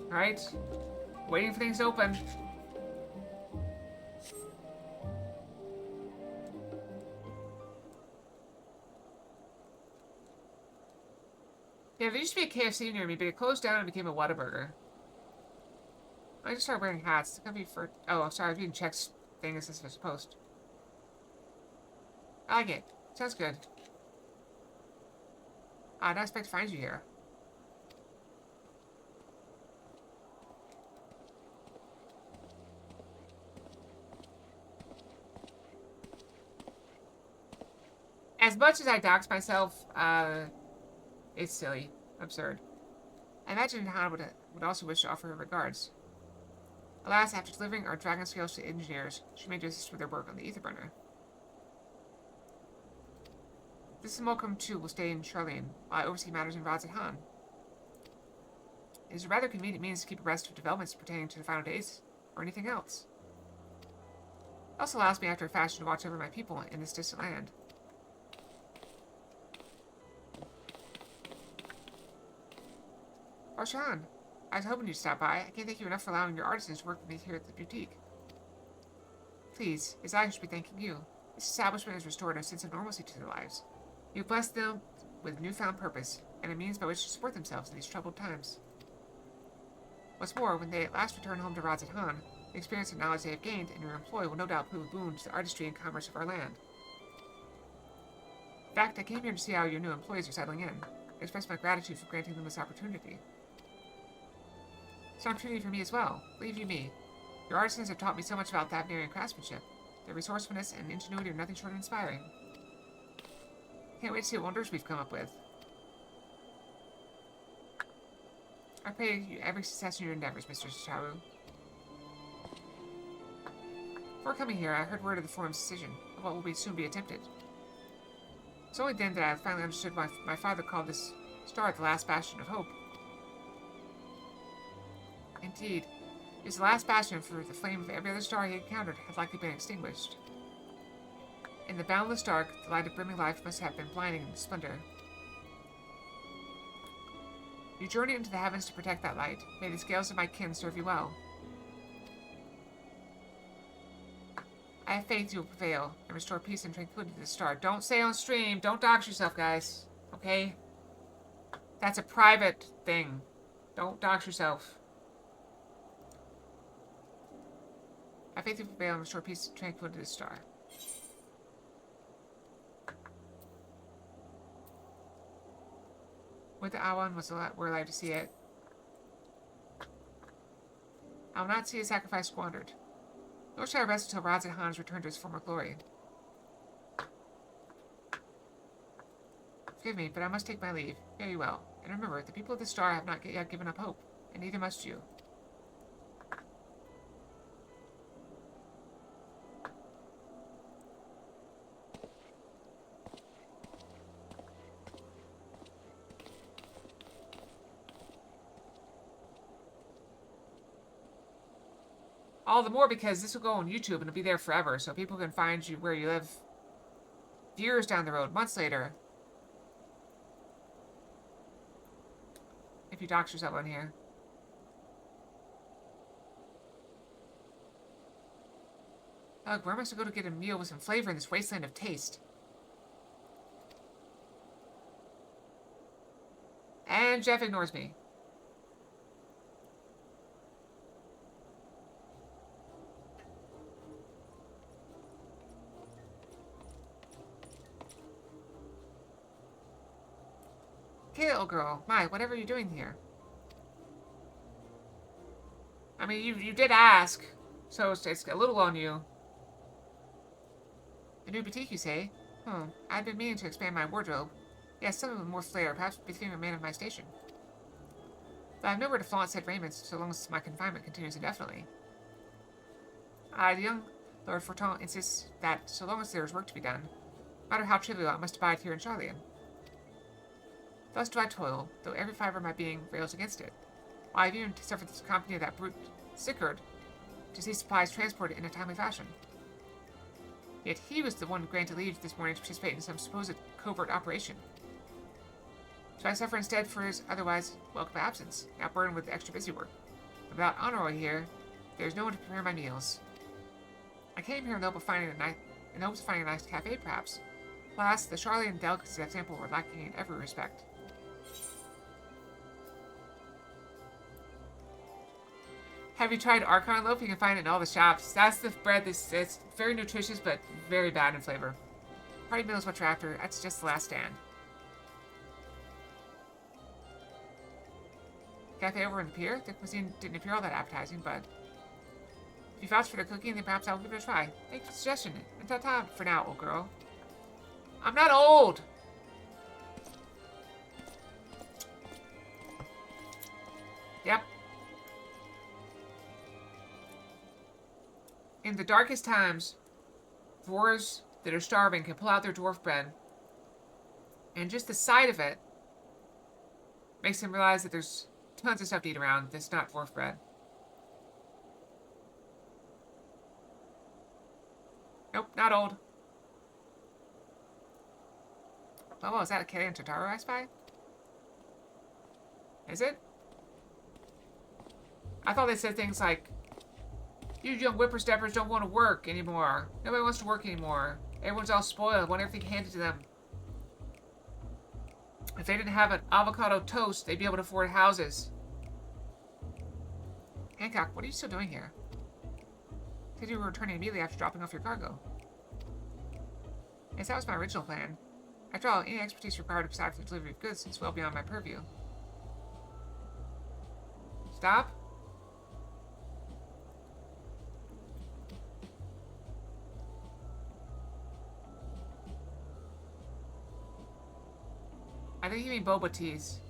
Alright. Waiting for things to open. Yeah, there used to be a KFC near me, but it closed down and became a Whataburger. I just started wearing hats. It's gonna be for... Oh, I'm sorry. I was reading Check's thing as this was post. I like it. Sounds good. I didn't expect to find you here. As much as I dox myself, it's silly. Absurd. I imagine Han would also wish to offer her regards. Alas, after delivering our dragon scales to the engineers, she may assist with their work on the etherburner. This Simulacrum too will stay in Charlene, while I oversee matters in Radz at Han. It is a rather convenient means to keep abreast of developments pertaining to the final days, or anything else. It also allows me after a fashion to watch over my people in this distant land. Oh, Sean, I was hoping you'd stop by. I can't thank you enough for allowing your artisans to work with me here at the boutique. Please, as I should be thanking you. This establishment has restored a sense of normalcy to their lives. You've blessed them with newfound purpose, and a means by which to support themselves in these troubled times. What's more, when they at last return home to Radz at Han, the experience and knowledge they have gained in your employ will no doubt prove a boon to the artistry and commerce of our land. In fact, I came here to see how your new employees are settling in. I express my gratitude for granting them this opportunity. It's an opportunity for me as well. Believe you me, your artisans have taught me so much about Thavnarian craftsmanship. Their resourcefulness and ingenuity are nothing short of inspiring. Can't wait to see what wonders we've come up with. I pray you every success in your endeavors, Mr. Tataru. Before coming here, I heard word of the forum's decision, of what will soon be attempted. It's only then that I finally understood why my father called this star the last bastion of hope. Indeed, it was the last bastion, for the flame of every other star he encountered had likely been extinguished. In the boundless dark, the light of brimming life must have been blinding in splendor. You journey into the heavens to protect that light. May the scales of my kin serve you well. I have faith you will prevail and restore peace and tranquility to the star. Don't say on stream. Don't dox yourself, guys. Okay? That's a private thing. Don't dox yourself. I have faith you will prevail and restore peace and tranquility to the star. With the Awan we're allowed to see it. I will not see a sacrifice squandered. Nor shall I rest until Radz at Han's return to his former glory. Forgive me, but I must take my leave. Very well. And remember, the people of the star have not yet given up hope, and neither must you. All the more because this will go on YouTube and it'll be there forever, so people can find you where you live years down the road, months later. If you dox yourself on here. Ugh, where must I go to get a meal with some flavor in this wasteland of taste? And Jeff ignores me. Okay, little girl. My, whatever are you doing here? I mean, you did ask, so it's a little on you. A new boutique, you say? I've been meaning to expand my wardrobe. Yes, something with more flair, perhaps befitting a man of my station. But I have nowhere to flaunt said raiments so long as my confinement continues indefinitely. The young Lord Fortin insists that so long as there is work to be done, no matter how trivial, I must abide here in Charlian. Thus do I toil, though every fibre of my being rails against it. While I have even suffered the company of that brute Sickard to see supplies transported in a timely fashion. Yet he was the one granted leave this morning to participate in some supposed covert operation. So I suffer instead for his otherwise welcome absence, now burdened with extra busy work. And without Honoroi here, there is no one to prepare my meals. I came here in the hope of finding a nice cafe, perhaps. Alas, the Charlian delicacies of that sample were lacking in every respect. Have you tried Archon loaf? You can find it in all the shops. That's the bread that's very nutritious, but very bad in flavor. Party meal is what you're after. That's just the last stand. Cafe over in the pier? The cuisine didn't appear all that appetizing, but if you vouch for the cooking, then perhaps I'll give it a try. Thanks for the suggestion. And ta-ta for now, old girl. I'm not old! Yep. In the darkest times, dwarves that are starving can pull out their dwarf bread, and just the sight of it makes them realize that there's tons of stuff to eat around that's not dwarf bread. Nope, not old. Oh, is that a Kelly and Totaro I spy? Is it? I thought they said things like, you young whippersnappers don't want to work anymore. Nobody wants to work anymore. Everyone's all spoiled, want everything handed to them. If they didn't have an avocado toast, they'd be able to afford houses. Hancock, what are you still doing here? Said you were returning immediately after dropping off your cargo. Yes, that was my original plan. After all, any expertise required to decide for the delivery of goods is well beyond my purview. Stop. I think you mean boba teas.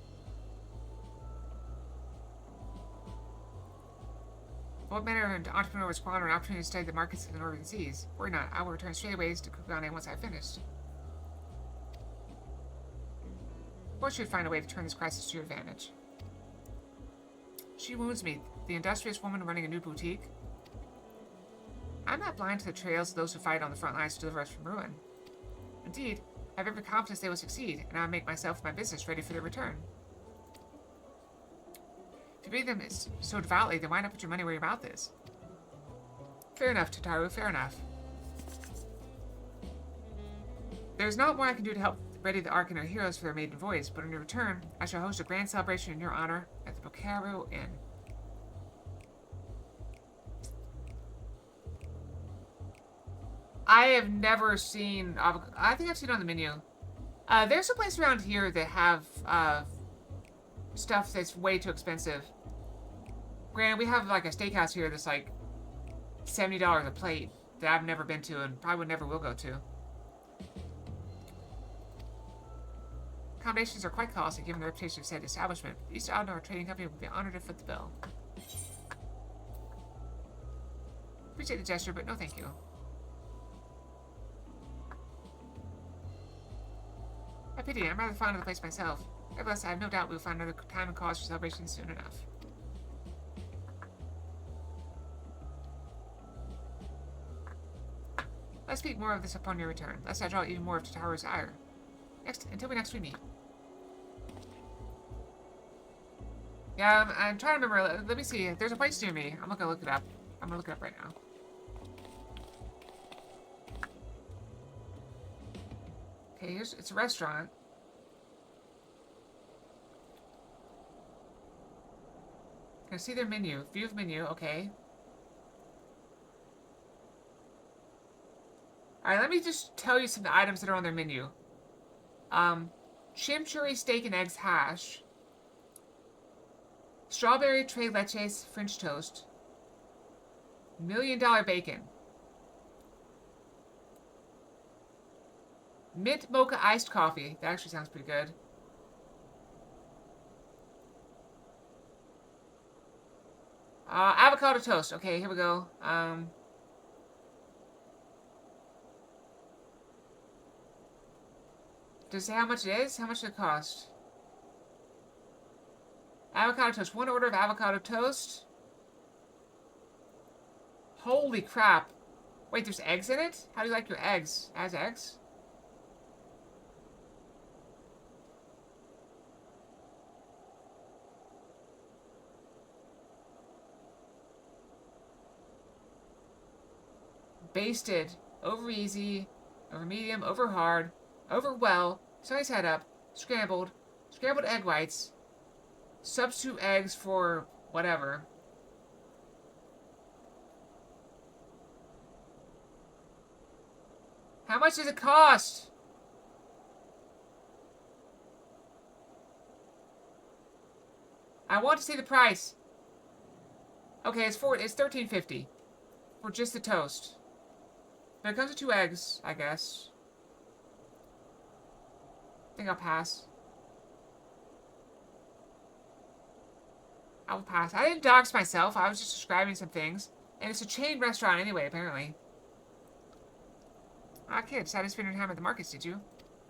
What manner of entrepreneur would squander an opportunity to study the markets of the northern seas? Worry not, I will return straight away to Kugane once I've finished. Of course you'd find a way to turn this crisis to your advantage. She wounds me, the industrious woman running a new boutique. I'm not blind to the trails of those who fight on the front lines to deliver us from ruin. Indeed, I have every confidence they will succeed, and I will make myself and my business ready for their return. If you believe them so devoutly, then why not put your money where your mouth is? Fair enough, Tataru, fair enough. There's not more I can do to help ready the Ark and her heroes for their maiden voyage, but in return, I shall host a grand celebration in your honor at the Bocaro Inn. I have never seen... I think I've seen it on the menu. There's a place around here that have stuff that's way too expensive. Granted, we have like a steakhouse here that's like $70 a plate that I've never been to and probably never will go to. Accommodations are quite costly given the reputation of said establishment. The East Outdoor Trading Company would be honored to foot the bill. Appreciate the gesture, but no thank you. I pity you. I'm rather fond of the place myself. Nevertheless, I have no doubt we will find another time and cause for celebration soon enough. Let's speak more of this upon your return, lest I draw even more of Tataru's ire. Until we meet. Yeah, I'm trying to remember. Let me see. There's a place near me. I'm gonna look it up. I'm gonna look it up right now. Okay, it's a restaurant. Can I see their menu? View of menu, okay. Alright, let me just tell you some of the items that are on their menu. Chimichurri steak and eggs hash. Strawberry tres leches French toast. $1 million bacon. Mint mocha iced coffee. That actually sounds pretty good. Avocado toast. Okay, here we go. Does it say how much it is? How much does it cost? Avocado toast. 1 order of avocado toast. Holy crap. Wait, there's eggs in it? How do you like your eggs? As eggs? Basted. Over easy. Over medium. Over hard. Over well. Sunny side up. Scrambled. Scrambled egg whites. Substitute eggs for whatever. How much does it cost? I want to see the price. Okay, it's $13.50 for just the toast. But it comes with 2 eggs, I guess. I think I'll pass. I will pass. I didn't dox myself. I was just describing some things. And it's a chain restaurant anyway, apparently. Ah, kid, decided to spend your time at the markets, did you?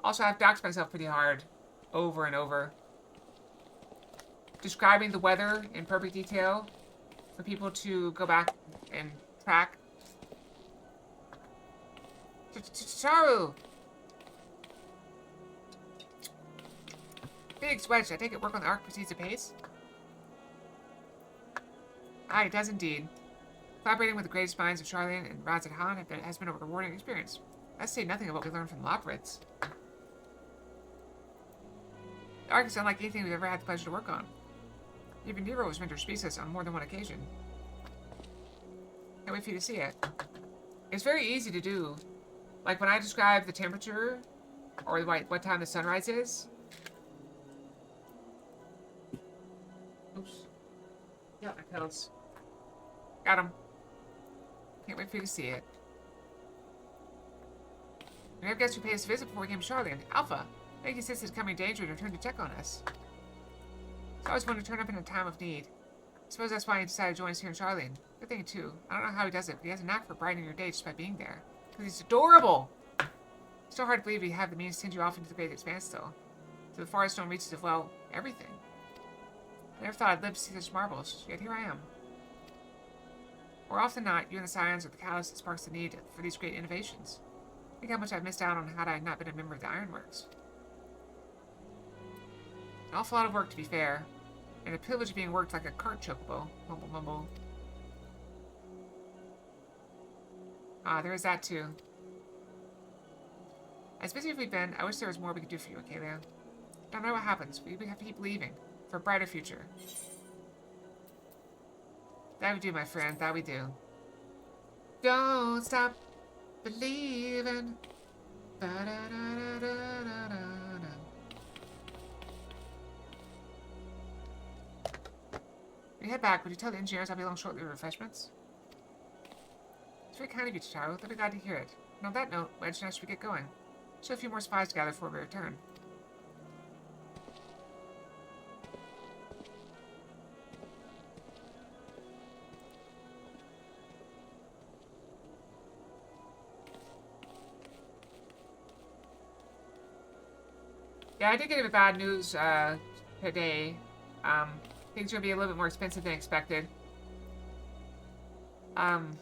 Also, I've doxed myself pretty hard. Over and over. Describing the weather in perfect detail. For people to go back and track. Charu! Big Wedge, I take it work on the arc proceeds apace? Aye, it does indeed. Collaborating with the greatest minds of Charlene and Razat Han has been a rewarding experience. Let's say nothing of what we learned from the Loprits. The arc is unlike anything we've ever had the pleasure to work on. Even Nero was meant to speak us on more than one occasion. Can't wait for you to see it. It's very easy to do. Like when I describe the temperature, or what time the sunrise is. Oops. Got my pills. Got him. Can't wait for you to see it. We never guessed who paid us a visit before we came to Charlene. Alpha. I think he says he's coming in danger and returned to check on us. He's always wanted to turn up in a time of need. I suppose that's why he decided to join us here in Charlene. Good thing, too. I don't know how he does it, but he has a knack for brightening your day just by being there. Because he's adorable! It's so hard to believe he had the means to send you off into the great expanse, though. To the farthest known reaches of, well, everything. I never thought I'd live to see such marvels, yet here I am. More often than not, you and the Scions are the catalyst that sparks the need for these great innovations. Think how much I've missed out on had I not been a member of the Ironworks. An awful lot of work, to be fair, and a privilege of being worked like a cart chocobo. Mumble, mumble. Ah, there is that too. As busy as we've been, I wish there was more we could do for you, Acalia. No matter what happens, we have to keep believing for a brighter future. That we do, my friend. That we do. Don't stop believing. Ba-da-da-da-da-da-da. When you head back, would you tell the engineers I'll be along shortly with refreshments? It's very kind of you, Tataru. They'll be glad to hear it. And on that note, Wedge and I should get going. Still a few more spies to gather before we return. Yeah, I did get a bit of bad news today. Things are going to be a little bit more expensive than expected. One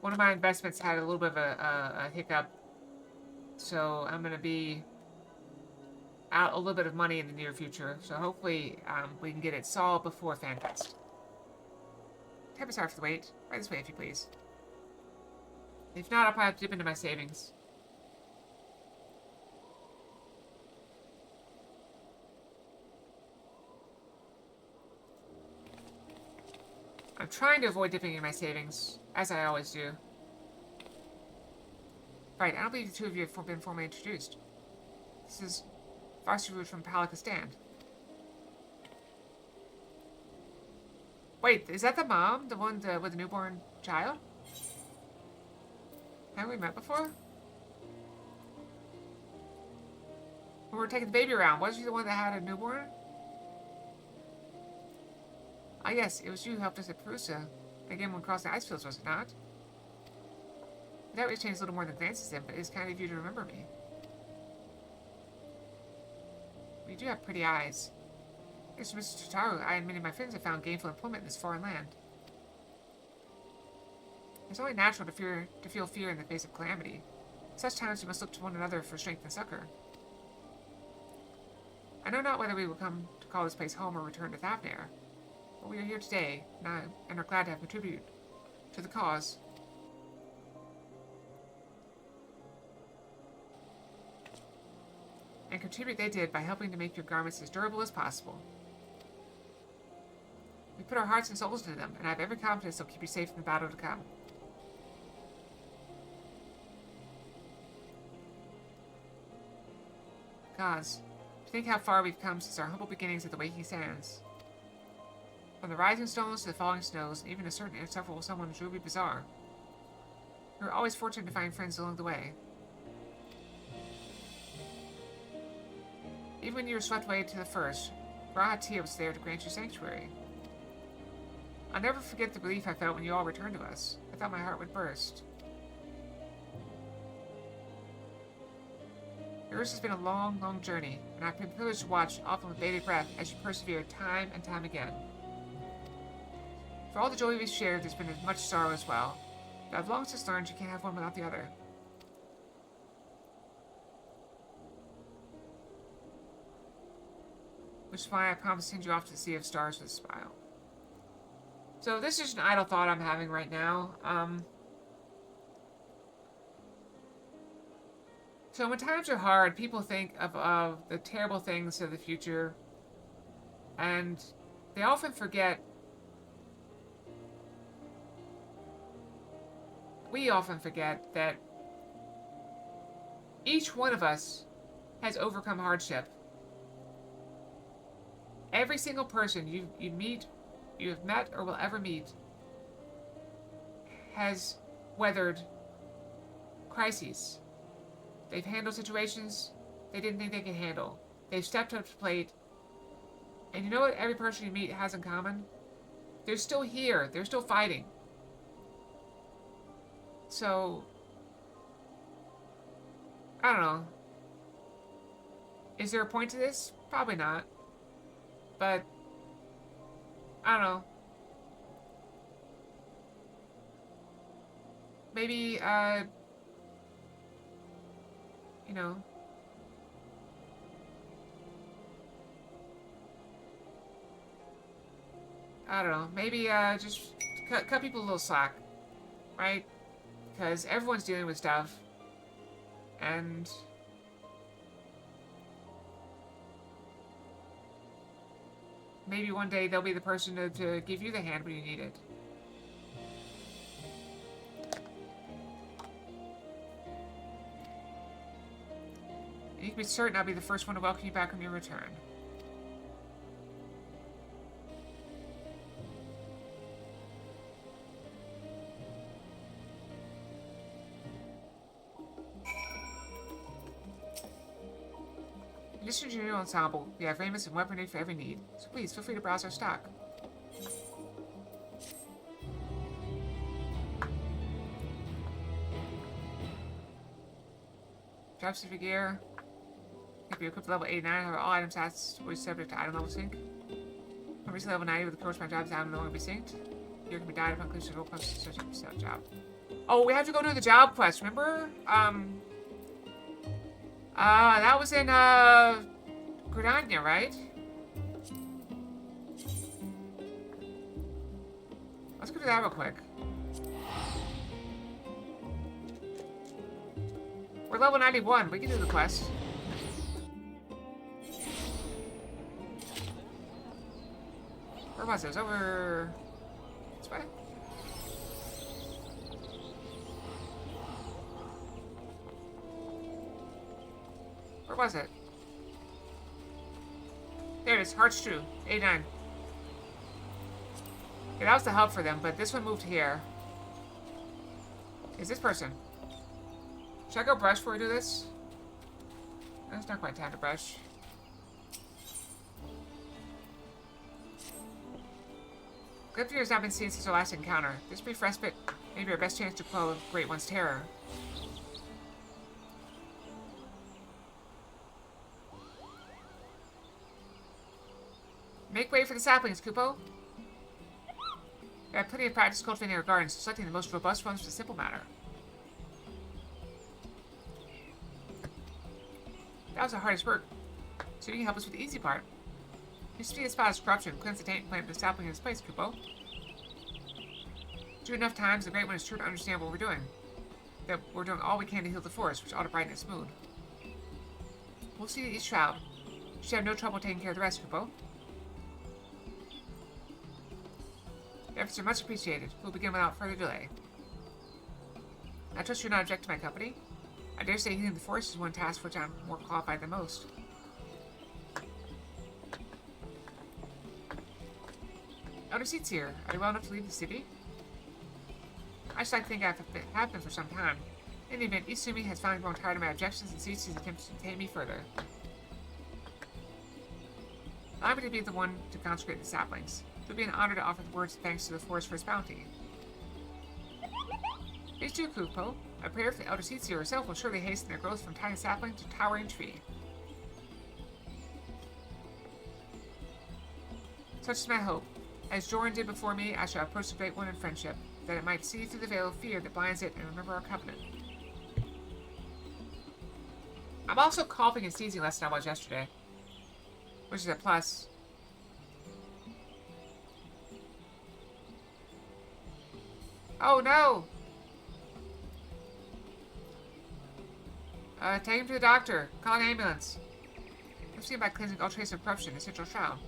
of my investments had a little bit of a hiccup. So I'm going to be out a little bit of money in the near future. So hopefully we can get it solved before FanFest. Type sorry for the wait. Right this way if you please. If not, I'll probably have to dip into my savings. I'm trying to avoid dipping in my savings, as I always do. Right, I don't believe the two of you have been formally introduced. This is Fashionably from Palika Stand. Wait, is that the mom? The one with the newborn child? Haven't we met before? When we were taking the baby around, wasn't she the one that had a newborn? Ah, yes, it was you who helped us at Perusa. Again, when crossing the ice fields, was it not? That was changed a little more than glances then, but it's kind of you to remember me. You do have pretty eyes. Yes, Mr. Tataru, I and many of my friends have found gainful employment in this foreign land. It's only natural to feel fear in the face of calamity. At such times we must look to one another for strength and succor. I know not whether we will come to call this place home or return to Thavnair, but we are here today, and are glad to have contributed to the cause. And contribute they did by helping to make your garments as durable as possible. We put our hearts and souls into them, and I have every confidence they'll keep you safe in the battle to come. Gods, think how far we've come since our humble beginnings at the Waking Sands. From the rising stones to the falling snows, and even a certain insufferable someone truly bizarre. We were always fortunate to find friends along the way. Even when you were swept away to the first, Rahatia was there to grant you sanctuary. I'll never forget the relief I felt when you all returned to us. I thought my heart would burst. Yours has been a long, long journey, and I've been privileged to watch, often with bated breath, as you persevere time and time again. For all the joy we've shared, there's been as much sorrow as well. But I've long since learned you can't have one without the other. Which is why I promise to send you off to the Sea of Stars with a smile. So this is an idle thought I'm having right now. So when times are hard, people think of the terrible things of the future. And they often forget. We often forget that each one of us has overcome hardship. Every single person you meet, you have met, or will ever meet, has weathered crises. They've handled situations they didn't think they could handle. They've stepped up to the plate. And you know what every person you meet has in common? They're still here. They're still fighting. So, I don't know. Is there a point to this? Probably not. But, I don't know. Maybe, you know. I don't know. Maybe, just cut people a little slack. Right? Because everyone's dealing with stuff. And maybe one day they'll be the person to give you the hand when you need it. You can be certain I'll be the first one to welcome you back on your return. In addition to your ensemble, we have raiments and weaponry for every need, so please feel free to browse our stock. Drop specific gear. If you equip level 89, all item stats will be subject to item level sync. When reaching level 90 with the corresponding jobs, item no longer be synced. Gear can be died upon completion of roll quest associated with the job. Oh, we have to go do the job quest, remember? That was in, Gridania, right? Let's go do that real quick. We're level 91. We can do the quest. Where was it? It was over this way? Where was it? There it is. Heartstrew. 89. Okay, that was the hub for them, but this one moved here. Is this person? Should I go brush before we do this? No, it's not quite time to brush. Glyphir has not been seen since our last encounter. This brief respite may be our best chance to quell the Great One's terror. Make way for the saplings, Kupo. We have plenty of practice cultivating our gardens, selecting the most robust ones was a simple matter. That was the hardest work, so you can help us with the easy part. You see the spot of corruption, cleanse the taint, and plant the sapling in its place, Kupo. Do enough times, the Great One is sure to understand what we're doing. That we're doing all we can to heal the forest, which ought to brighten its mood. We'll see each shroud. You should have no trouble taking care of the rest, Kupo. Your efforts are much appreciated. We'll begin without further delay. I trust you're not object to my company. I dare say healing the forest is one task for which I'm more qualified than most. Elder Seat's here. Are you well enough to leave the city? I should like to think I have been for some time. In the event, Izumi has finally grown tired of my objections and ceased his attempts to detain me further. Allow me to be the one to consecrate the saplings. It would be an honor to offer the words of thanks to the forest for its bounty. Please do, Kupo. A prayer for the Elder Seat's here herself will surely hasten their growth from tiny sapling to towering tree. Such is my hope. As Joran did before me, I shall approach the Great One in friendship, that it might see through the veil of fear that blinds it and remember our covenant. I'm also coughing and sneezing less than I was yesterday, which is a plus. Oh no! Take him to the doctor. Call an ambulance. Let's see about cleansing all trace of corruption in Central Shroud.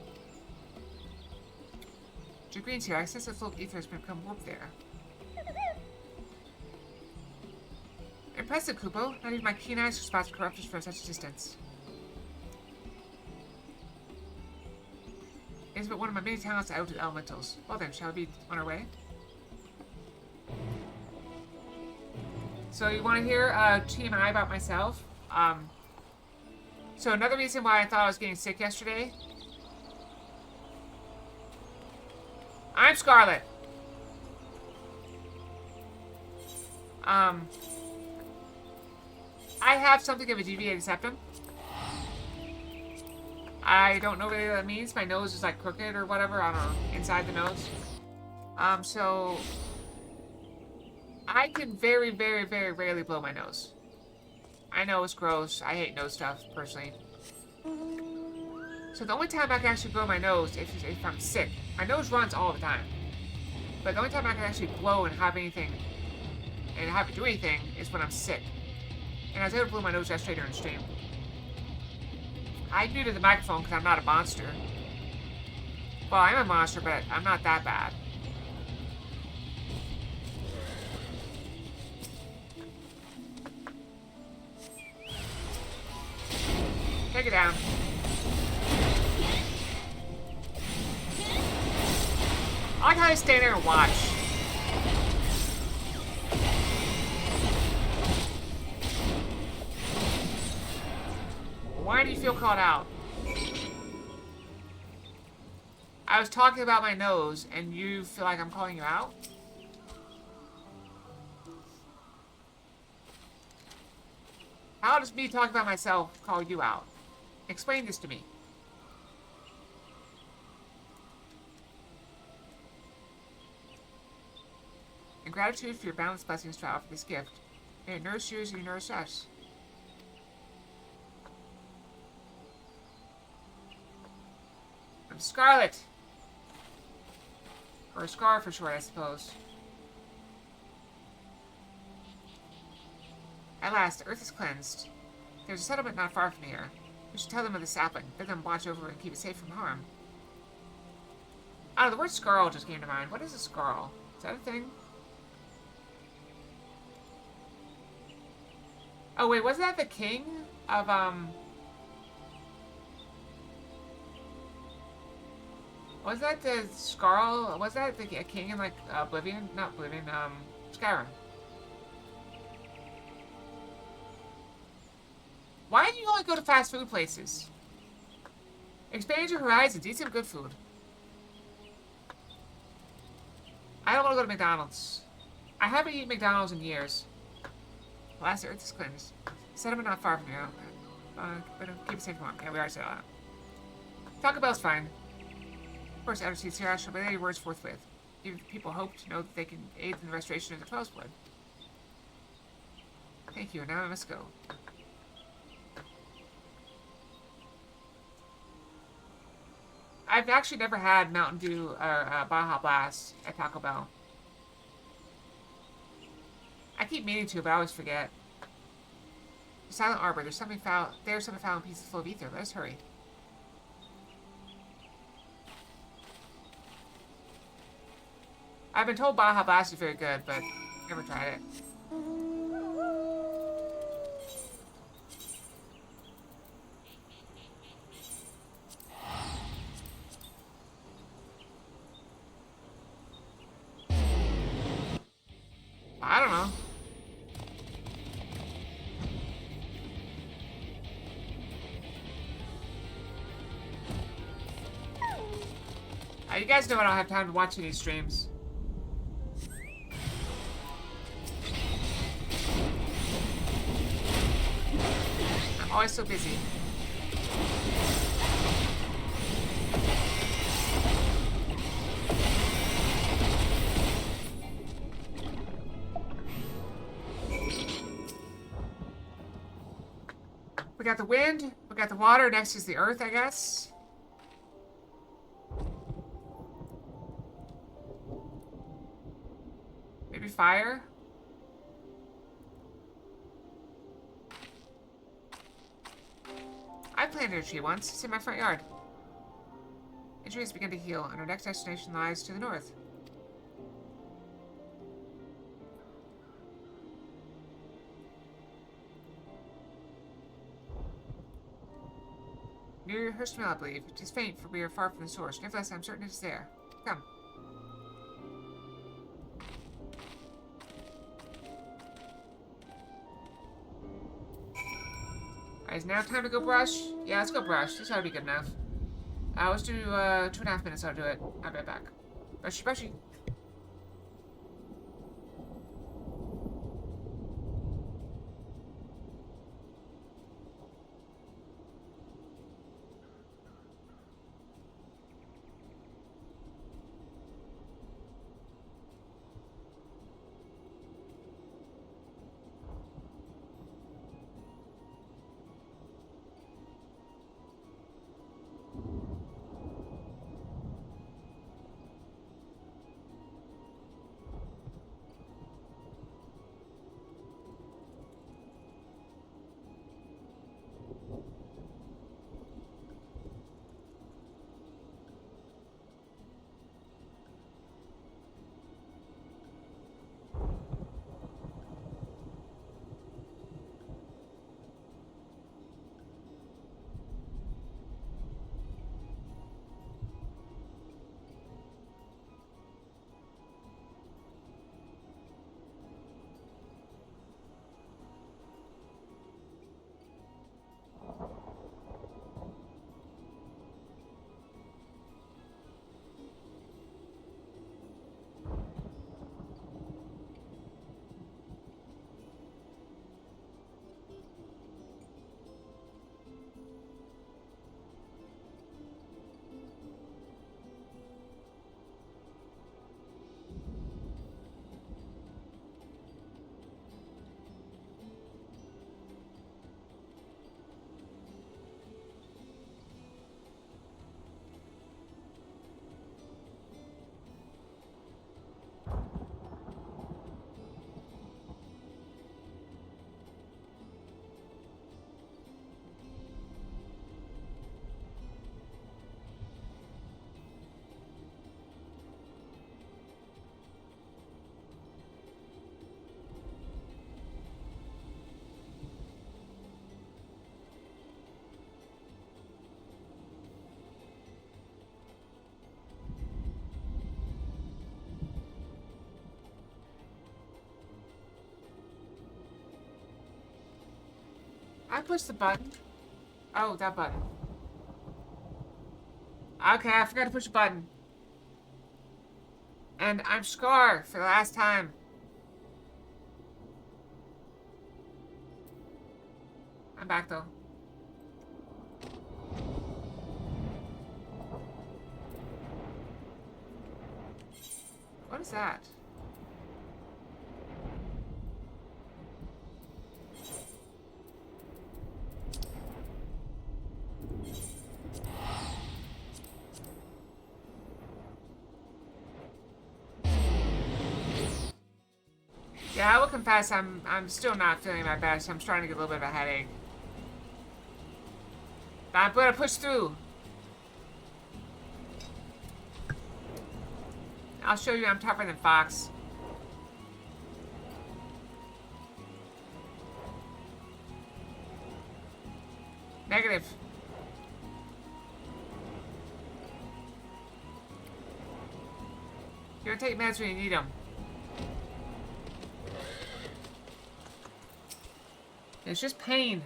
Green's here. I sense the flow of ether has become warped there. Impressive, Kupo. Not even my keen eyes could spot corruptions from such a distance. It is but one of my many talents to outdo elementals. Well then, shall we be on our way? So you want to hear TMI about myself? So another reason why I thought I was getting sick yesterday. I'm Scarlet. I have something of a deviated septum. I don't know really what that means. My nose is like crooked or whatever. I don't know. Inside the nose. So I can very, very, very rarely blow my nose. I know it's gross. I hate nose stuff, personally. So the only time I can actually blow my nose is if I'm sick. My nose runs all the time. But the only time I can actually blow and have anything, and have it do anything, is when I'm sick. And I was able to blow my nose yesterday during stream. I muted the microphone because I'm not a monster. Well, I'm a monster, but I'm not that bad. Take it down. I like how I stand there and watch. Why do you feel called out? I was talking about my nose, and you feel like I'm calling you out? How does me talking about myself call you out? Explain this to me. In gratitude for your boundless blessings to offer this gift, may it nourish you as you nourish us. I'm Scarlet. Or Scar for short, I suppose. At last, the earth is cleansed. There's a settlement not far from here. We should tell them of the sapling, bid them watch over and keep it safe from harm. The word Scarl just came to mind. What is a Scarl? Is that a thing? Oh wait, wasn't that the king of, was that the Scarl? Was that the king in, like, Oblivion? Not Oblivion, Skyrim. Why do you only go to fast food places? Expand your horizons, eat some good food. I don't want to go to McDonald's. I haven't eaten McDonald's in years. Last Earth is cleansed. Settlement not far from here. But keep it safe from home. Yeah, we already said all that. Taco Bell's fine. Of course, after sees here, I shall relay your words forthwith. Give people hope to know that they can aid in the restoration of the Twelve's blood. Thank you, and now I must go. I've actually never had Mountain Dew or Baja Blast at Taco Bell. I keep meaning to, but I always forget. Silent Arbor, there's something foul in pieces full of ether. Let us hurry. I've been told Baja Blast is very good, but never tried it. I don't know. You guys know I don't have time to watch any streams. I'm always so busy. We got the wind, we got the water, next is the earth, I guess. Maybe fire? I planted a tree once. It's in my front yard. Injuries begin to heal, and our next destination lies to the north. Near her smell, I believe. It is faint, for we are far from the source. Nevertheless, I'm certain it is there. Come. Alright, is now time to go brush? Yeah, let's go brush. This ought to be good enough. Let's do 2.5 minutes. I'll do it. I'll be right back. Brushy, brushy. I pushed the button. Oh, that button. Okay, I forgot to push a button. And I'm Scar for the last time. I'm back though. What is that? Yeah, I will confess I'm still not feeling my best. I'm starting to get a little bit of a headache. But I'm gonna push through. I'll show you I'm tougher than Fox. Negative. You're gonna take meds when you need them. It's just pain.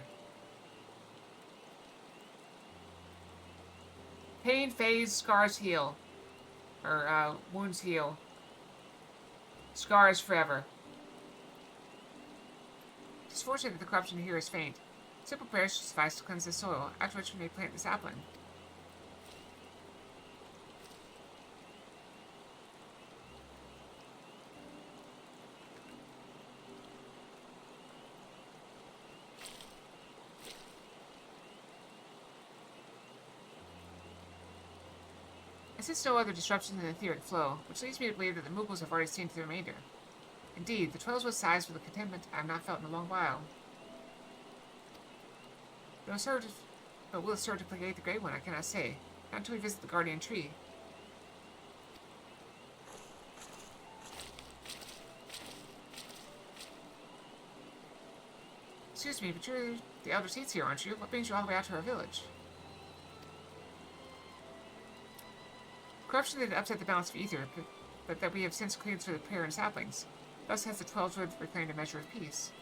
Pain fades, scars heal. Or, wounds heal. Scars forever. It is fortunate that the corruption here is faint. Simple prayers should suffice to cleanse the soil, after which we may plant the sapling. I sense no other disruption in the etheric flow, which leads me to believe that the Moogles have already seen to the remainder. Indeed, the 12's size with a contentment I have not felt in a long while. But will it serve to placate the Grey One? I cannot say. Not until we visit the Guardian Tree. Excuse me, but you're the Elder Seats here, aren't you? What brings you all the way out to our village? Corruption did upset the balance of ether, but that we have since cleared through the prayer and saplings. Thus has the 12's wood reclaimed a measure of peace.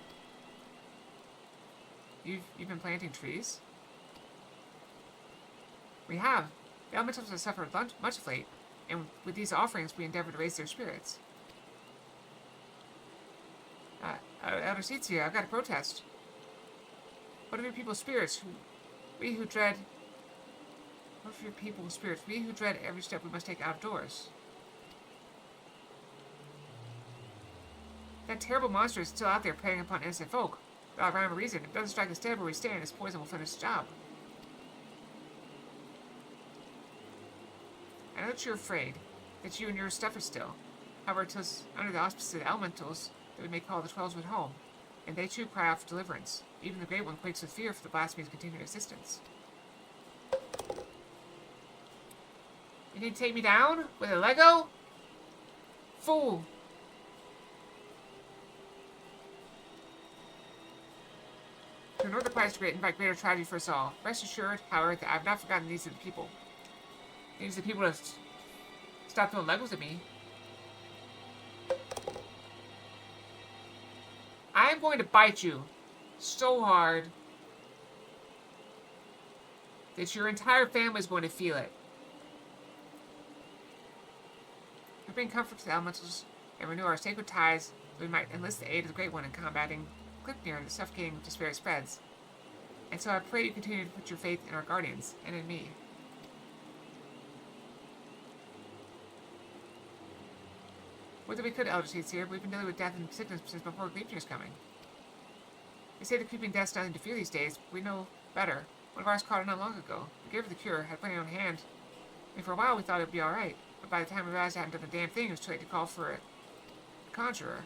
You've been planting trees? We have. The elementals have suffered much of late, and with these offerings we endeavor to raise their spirits. Elder Seats here, I've got a protest. What of your people's spirits? We who dread every step we must take outdoors. That terrible monster is still out there preying upon innocent folk. Without rhyme or reason, if it doesn't strike us dead where we stand, its poison will finish the job. I know that you're afraid, that you and your stuff are still. However, it is under the auspices of the elementals that we may call the 12's wood home, and they too cry out for deliverance. Even the Great One quakes with fear for the blasphemy's continued existence. You need to take me down? With a Lego? Fool! To ignore the price to invite greater tragedy for us all. Rest assured, however, that I have not forgotten the needs of the people. The needs of the people to stop throwing Legos at me. I am going to bite you so hard that your entire family is going to feel it. We bring comfort to the elementals and renew our sacred ties that we might enlist the aid of the Great One in combating Clipnir and the suffocating despair spreads. And so I pray you continue to put your faith in our guardians and in me. Would that we could, Elder Seats here, but we've been dealing with death and sickness since before Clipnir's coming. They say the creeping death's nothing to fear these days, but we know better. One of ours caught it not long ago. We gave her the cure, had plenty on hand. I mean, for a while we thought it would be alright, but by the time we realized I hadn't done the damn thing, it was too late to call for a conjurer.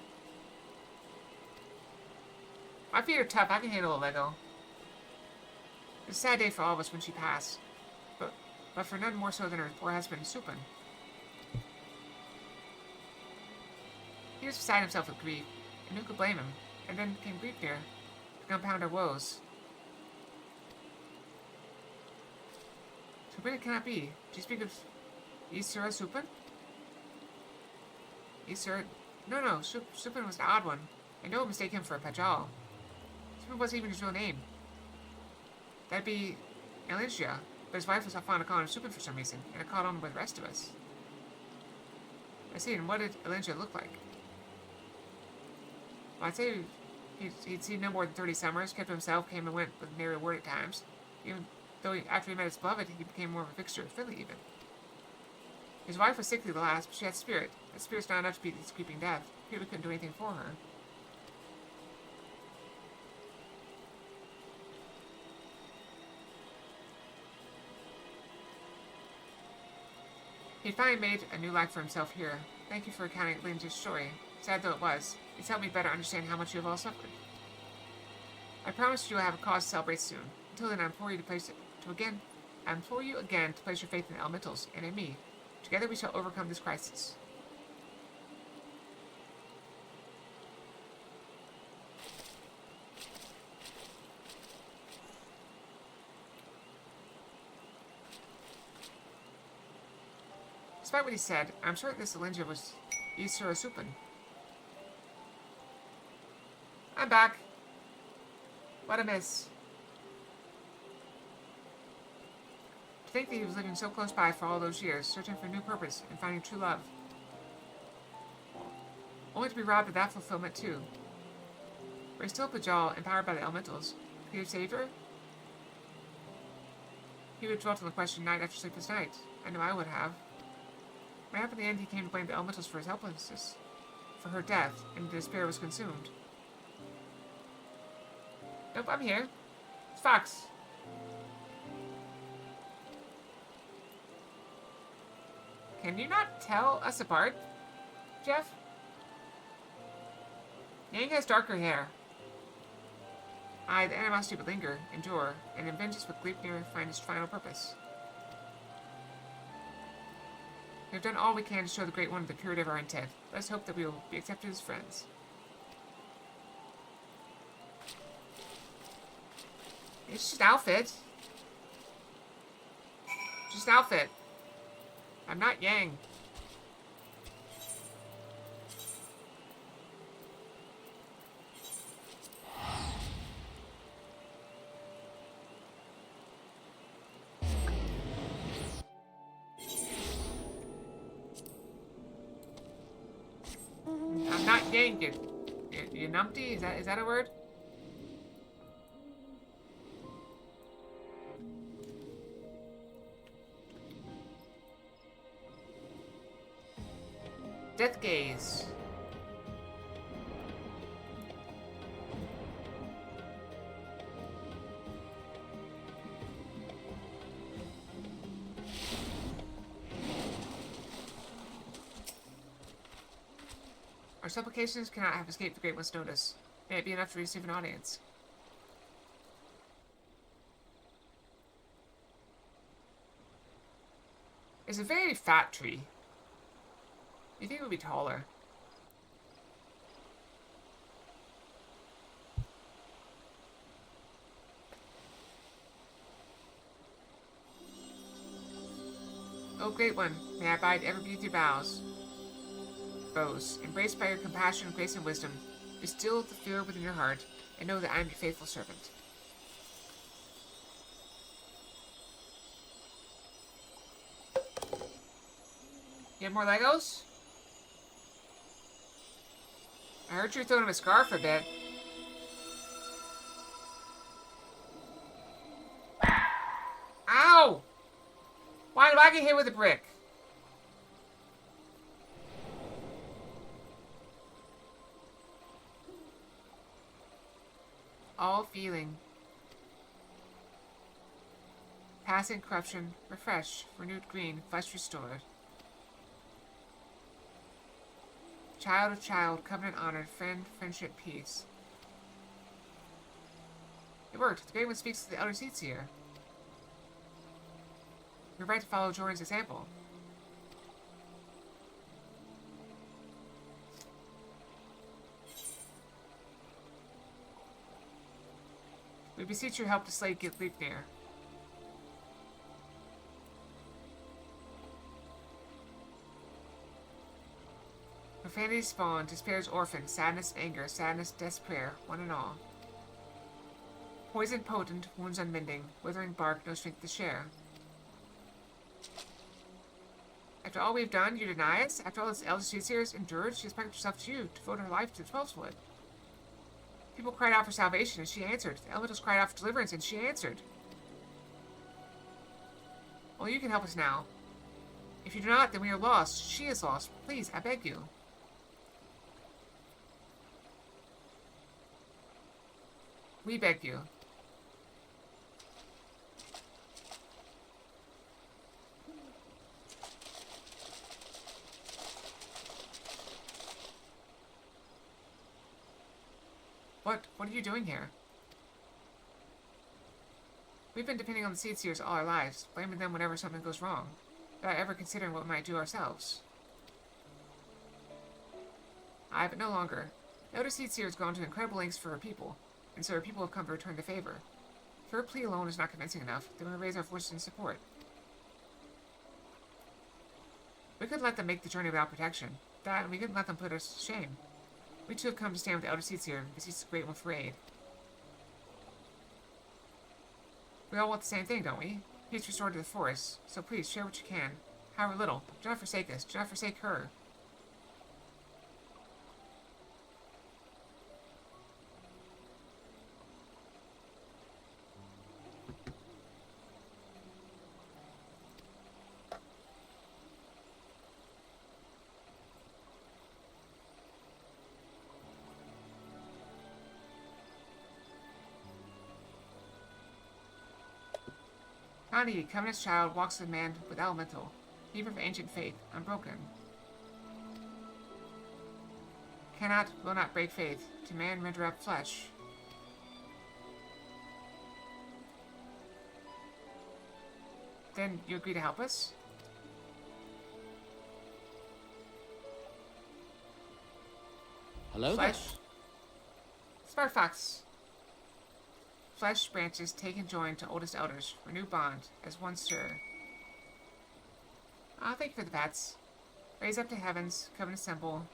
My feet are tough, I can handle a Lego. It was a sad day for all of us when she passed, but for none more so than her poor husband, Supin. He was beside himself with grief, and who could blame him? And then came Griefnir to compound our woes. Supin, it cannot be. Do you speak of Isura Supin? Isura? No, Supin was the odd one. I know I mistake him for a Pajal. Supin wasn't even his real name. That'd be Eligia, but his wife was not fond of calling him Supin for some reason, and it caught on with the rest of us. I see, and what did Elijah look like? Well, I'd say he'd seen no more than 30 summers, kept to himself, came and went with nary a word at times. Even though after he met his beloved, he became more of a fixture, friendly even. His wife was sickly the last, but she had spirit. That spirit's not enough to beat this creeping death. People couldn't do anything for her. He'd finally made a new life for himself here. Thank you for recounting Linda's story. Sad though it was, it's helped me better understand how much you have all suffered. I promise you will have a cause to celebrate soon. Until then, I implore you again to place your faith in the elementals and in me. Together we shall overcome this crisis. Despite what he said, I'm sure this Alinja was Isura Supin. I'm back. What a miss. To think that he was living so close by for all those years, searching for a new purpose and finding true love. Only to be robbed of that fulfillment too. Were he still Pajal, empowered by the elementals? Could he have saved her? He would have dwelt on the question night after sleepless night. I know I would have. When in the end he came to blame the elementals for his helplessness, for her death, and despair was consumed. Nope, I'm here. It's Fox. Can you not tell us apart, Jeff? Yang has darker hair. Aye, the animosity would linger, endure, and in vengeance would Gleipnir find its final purpose. We have done all we can to show the Great One the purity of our intent. Let us hope that we will be accepted as friends. It's just an outfit. Just an outfit. I'm not Yang. I'm not Yang, you numpty? Is that a word? Death gaze. Our supplications cannot have escaped the Great One's notice. May it be enough to receive an audience. It's a very fat tree. You think it would be taller? O Great One, may I abide ever beneath your bows. Embraced by your compassion, grace, and wisdom, be still the fear within your heart, and know that I am your faithful servant. You have more Legos? I heard you were throwing him a scarf a bit. Ow! Why do I get hit with a brick? All feeling. Passing corruption, refresh, renewed green, flesh restored. Child of child, covenant honored, friend, friendship, peace. It worked. The Great One speaks to the elder seats here. You're right to follow Jordan's example. We beseech your help to slay Gleipnir. Profanity spawned, despair's orphan, sadness, anger, sadness, death's prayer, one and all. Poison potent, wounds unmending, withering bark, no strength to share. After all we've done, you deny us? After all this elder Seers endured, she has pledged herself to you, devoted her life to the 12th. People cried out for salvation, and she answered. The elementals cried out for deliverance, and she answered. Well, you can help us now. If you do not, then we are lost. She is lost. Please, I beg you. We beg you. What are you doing here? We've been depending on the Seers all our lives, blaming them whenever something goes wrong, without ever considering what we might do ourselves. But no longer. The elder Seer has gone to incredible lengths for her people, and so her people have come to return the favor. If her plea alone is not convincing enough, then we'll raise our forces in support. We couldn't let them make the journey without protection. That, and we couldn't let them put us to shame. We too have come to stand with the elder Seer and beseech the Great One for aid. We all want the same thing, don't we? Peace restored to the forest. So please, share what you can. However little. Do not forsake us. Do not forsake her. Connie, Covenant's child, walks with man with elemental, keeper of ancient faith, unbroken. Cannot, will not break faith, to man render up flesh. Then you agree to help us? Hello Flesh. Spark Fox. Flesh branches take and join to oldest elders, renew bond, as one stir. Thank you for the pets. Raise up to heavens, covenant assemble,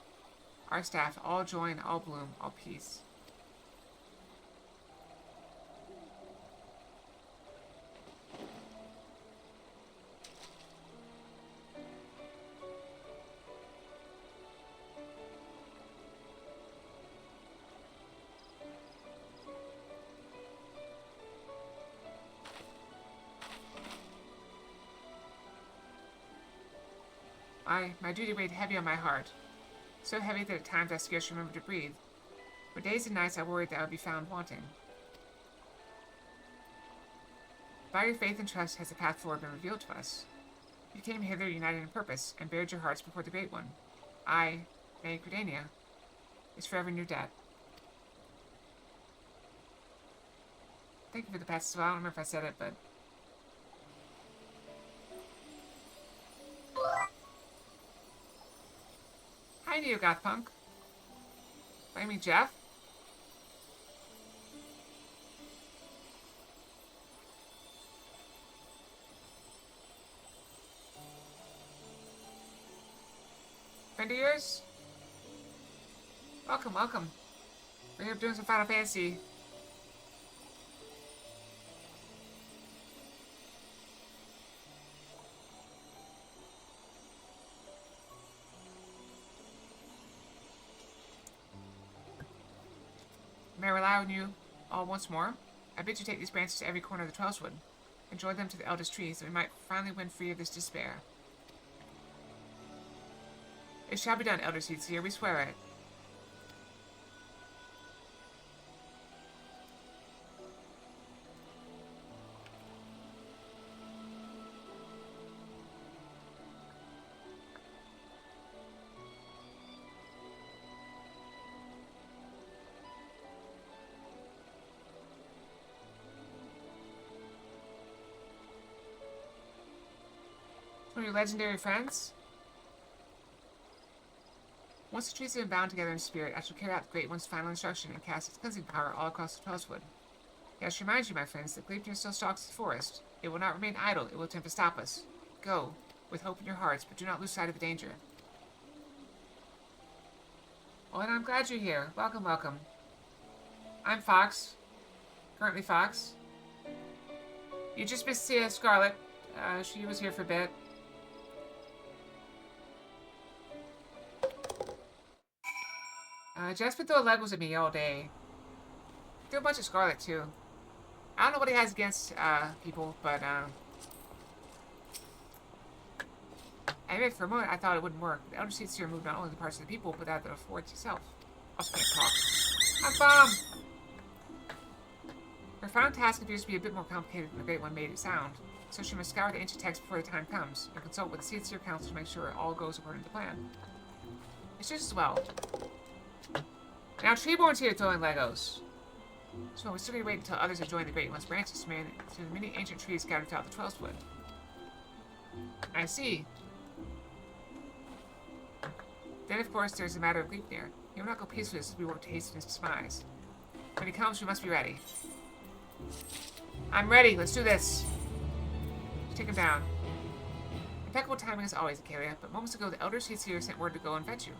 our staff, all join, all bloom, all peace. My duty weighed heavy on my heart, so heavy that at times I scarce remembered to breathe. For days and nights I worried that I would be found wanting. By your faith and trust has the path forward been revealed to us. You came hither united in purpose, and bared your hearts before the Great One. I, nay, Gridania, is forever in your debt. Thank you for the pets as well. I don't remember if I said it, but... Hi, Neo-Goth Punk. Blaming Jeff? Friend of yours? Welcome, welcome. We're here doing some Final Fantasy. May I rely on you all once more? I bid you take these branches to every corner of the Twelvewood, and join them to the eldest trees, that we might finally win free of this despair. It shall be done, Elder Seer, we swear it. One of your legendary friends? Once the trees have been bound together in spirit, I shall carry out the Great One's final instruction and cast its cleansing power all across the Twelvewood. I must remind you, my friends, that Gleipnir still stalks the forest. It will not remain idle. It will attempt to stop us. Go, with hope in your hearts, but do not lose sight of the danger. Well, and I'm glad you're here. Welcome, welcome. I'm Fox. Currently Fox. You just missed Scarlet. She was here for a bit. Jess been throwing Legos at me all day. Threw a bunch of Scarlet, too. I don't know what he has against, people, but, anyway, for a moment, I thought it wouldn't work. The Elder Seats here moved not only the parts of the people, but that of the fort itself. Also can't talk. I'm bummed! Her final task appears to be a bit more complicated than the Great One made it sound, so she must scour the ancient text before the time comes, and consult with the Seats here Council to make sure it all goes according to plan. It's just as well. Now, Treeborn's here throwing Legos. So we still need to wait until others have joined the Great One's branches to the many ancient trees scattered throughout the 12th Wood. I see. Then, of course, there's the matter of Gleipnir. He will not go peacefully as we work to hasten his demise. When he comes, we must be ready. I'm ready. Let's do this. Let's take him down. Impeccable timing as always, Acalia, but moments ago the Elder Seatsier sent word to go and fetch you.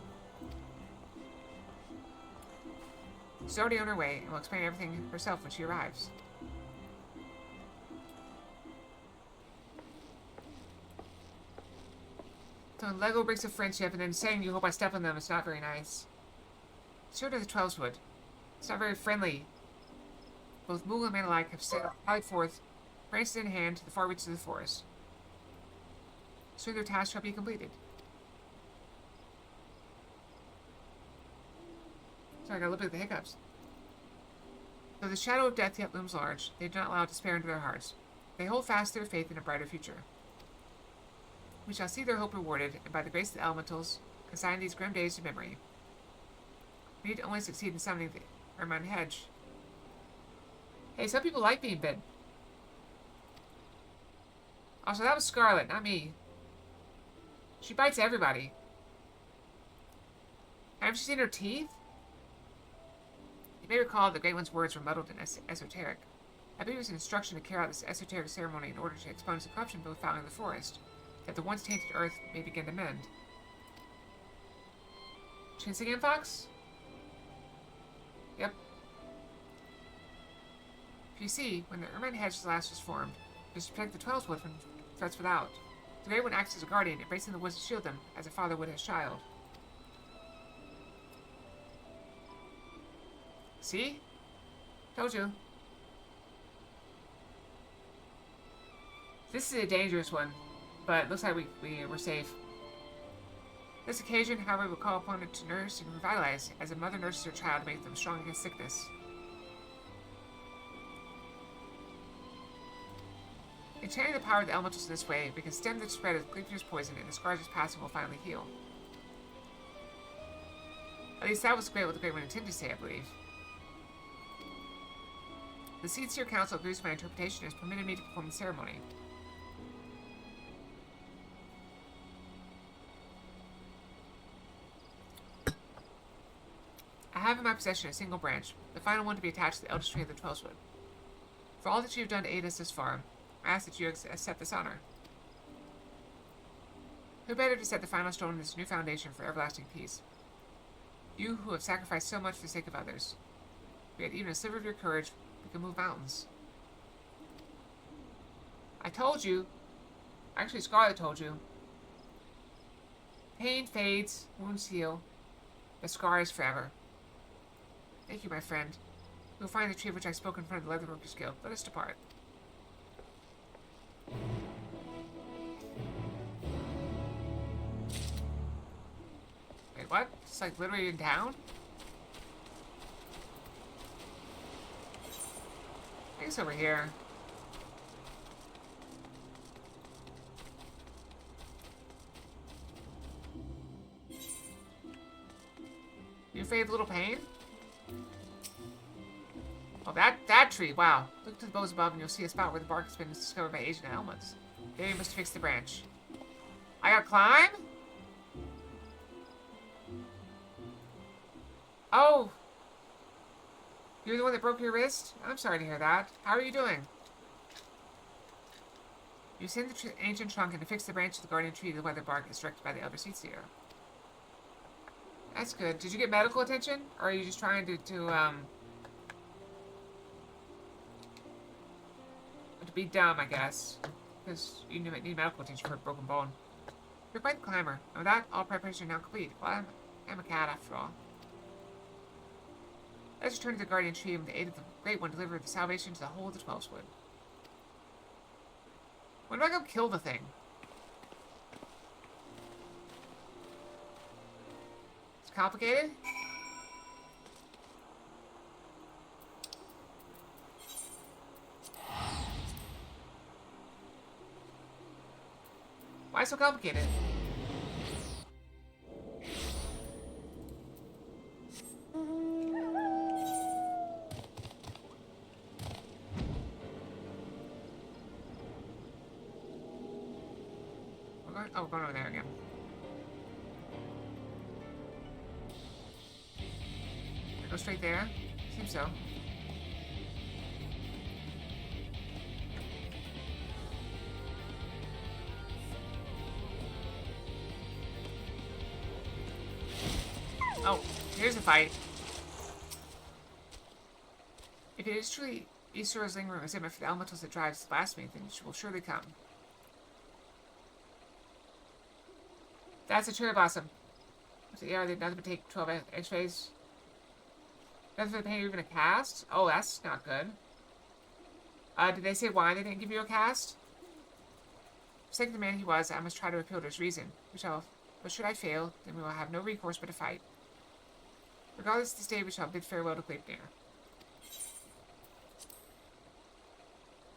She's already on her way, and will explain everything herself when she arrives. So Lego breaks a friendship, and then saying you hope I step on them is not very nice. So does the 12's Wood. It's not very friendly. Both Mool and man alike have sallied forth, branches in hand, to the far reaches of the forest. Soon their task shall be completed. Sorry, I gotta look at the hiccups. Though the shadow of death yet looms large, they do not allow despair into their hearts. They hold fast their faith in a brighter future. We shall see their hope rewarded, and by the grace of the elementals, consign these grim days to memory. We need to only succeed in summoning the Ermine Hedge. Hey, some people like being bitten. Also, that was Scarlet, not me. She bites everybody. Haven't you seen her teeth? You may recall the Great One's words were muddled and esoteric. I believe it was an instruction to carry out this esoteric ceremony in order to expunge the corruption both found in the forest, that the once tainted earth may begin to mend. Chance again, Fox? Yep. If you see, when the Ermine Hedge last was formed, it was to protect the 12's Wood from threats without. The Great One acts as a guardian, embracing the woods to shield them, as a father would his child. See? Told you. This is a dangerous one, but it looks like we're safe. This occasion, however, will call upon it to nurse and revitalize, as a mother nurses her child to make them strong against sickness. In channeling the power of the elementals in this way, we can stem the spread of Gleipnir's poison, and the scars its passing will finally heal. At least that was what the Great One intended to say, I believe. The Seedseer Council agrees with my interpretation and has permitted me to perform the ceremony. I have in my possession a single branch, the final one to be attached to the eldest tree of the 12's Wood. For all that you have done to aid us this far, I ask that you accept this honor. Who better to set the final stone in this new foundation for everlasting peace? You who have sacrificed so much for the sake of others. If we had even a sliver of your courage, we could move mountains. I told you. Actually, Scarlet told you. Pain fades, wounds heal. The scar is forever. Thank you, my friend. We will find the tree of which I spoke in front of the Leatherworkers Guild. Let us depart. Wait, what? It's like literally in town? I think it's over here. You afraid of little pain? Oh, that tree, wow. Look to the boughs above and you'll see a spot where the bark has been discovered by agent elements. There you must fix the branch. I gotta climb? Oh! You're the one that broke your wrist? I'm sorry to hear that. How are you doing? You send the ancient trunk and to fix the branch of the guardian tree, the weather bark is directed by the Elder Seedseer. That's good. Did you get medical attention? Or are you just trying to be dumb, I guess? Because you need medical attention for a broken bone. You're quite the climber. And with that, all preparation now complete. Well, I'm a cat after all. Let us return to the Guardian Tree and with the aid of the Great One deliver the salvation to the whole of the 12's Wood. When do I go kill the thing? It's complicated? Why so complicated? We're going over there again. Go straight there? Seems so. Oh, here's the fight. If it is truly Isura's lingering resentment for the elementals that drives the blasphemy, then she will surely come. That's a cherry blossom. So yeah, they nothing but take 12 x-rays. Nothing for the painter, even a cast? Oh, that's not good. Did they say why they didn't give you a cast? For the sake of the man he was, I must try to appeal to his reason. But should I fail, then we will have no recourse but to fight. Regardless of this day, we shall bid farewell to Gleipnir.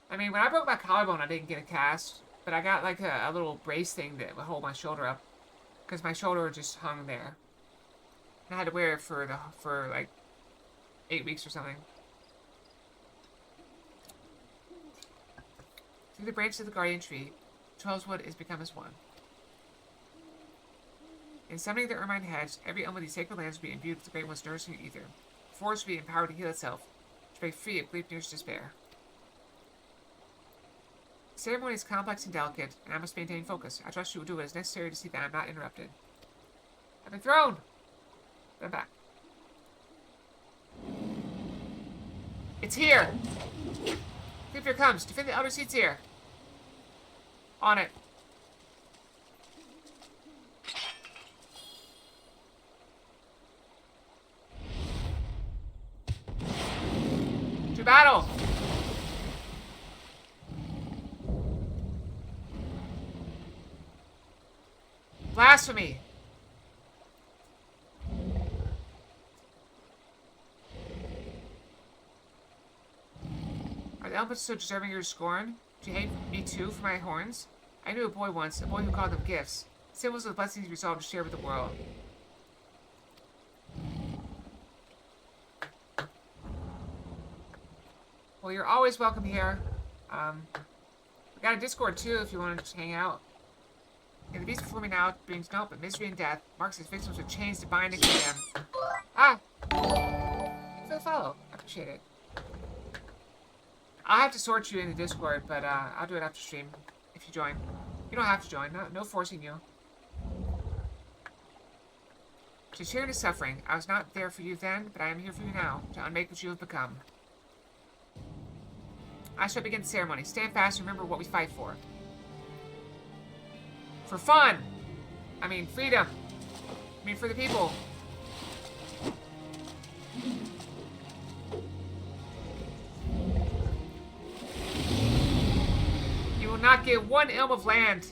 I mean, when I broke my collarbone, I didn't get a cast. But I got like a little brace thing that would hold my shoulder up. Because my shoulder just hung there. And I had to wear it for like 8 weeks or something. Through the branches of the Guardian Tree, 12's Wood is become as one. In summoning the Ermine Hedge, every elm of these sacred lands will be imbued with the Great One's nourishing ether. The forest will be empowered to heal itself, to break free of Gleipnir's despair. The ceremony is complex and delicate, and I must maintain focus. I trust you will do what is necessary to see that I am not interrupted. I've been thrown! But I'm back. It's here! Gleipnir comes. Defend the Elder Seats here. On it. To battle! Blasphemy! Are the elements so deserving of your scorn? Do you hate me too for my horns? I knew a boy once, a boy who called them gifts, symbols of the blessings he resolved to share with the world. Well, you're always welcome here. We got a Discord too if you want to just hang out. And the beast before me now brings naught but misery and death, marks his victims with chains to bind and condemn. Ah! Thanks for the follow. I appreciate it. I'll have to sort you in the Discord, but I'll do it after stream if you join. You don't have to join. No forcing you. To share the suffering, I was not there for you then, but I am here for you now, to unmake what you have become. I shall begin the ceremony. Stand fast and remember what we fight for. For fun! I mean, freedom. I mean, for the people. You will not get one elm of land.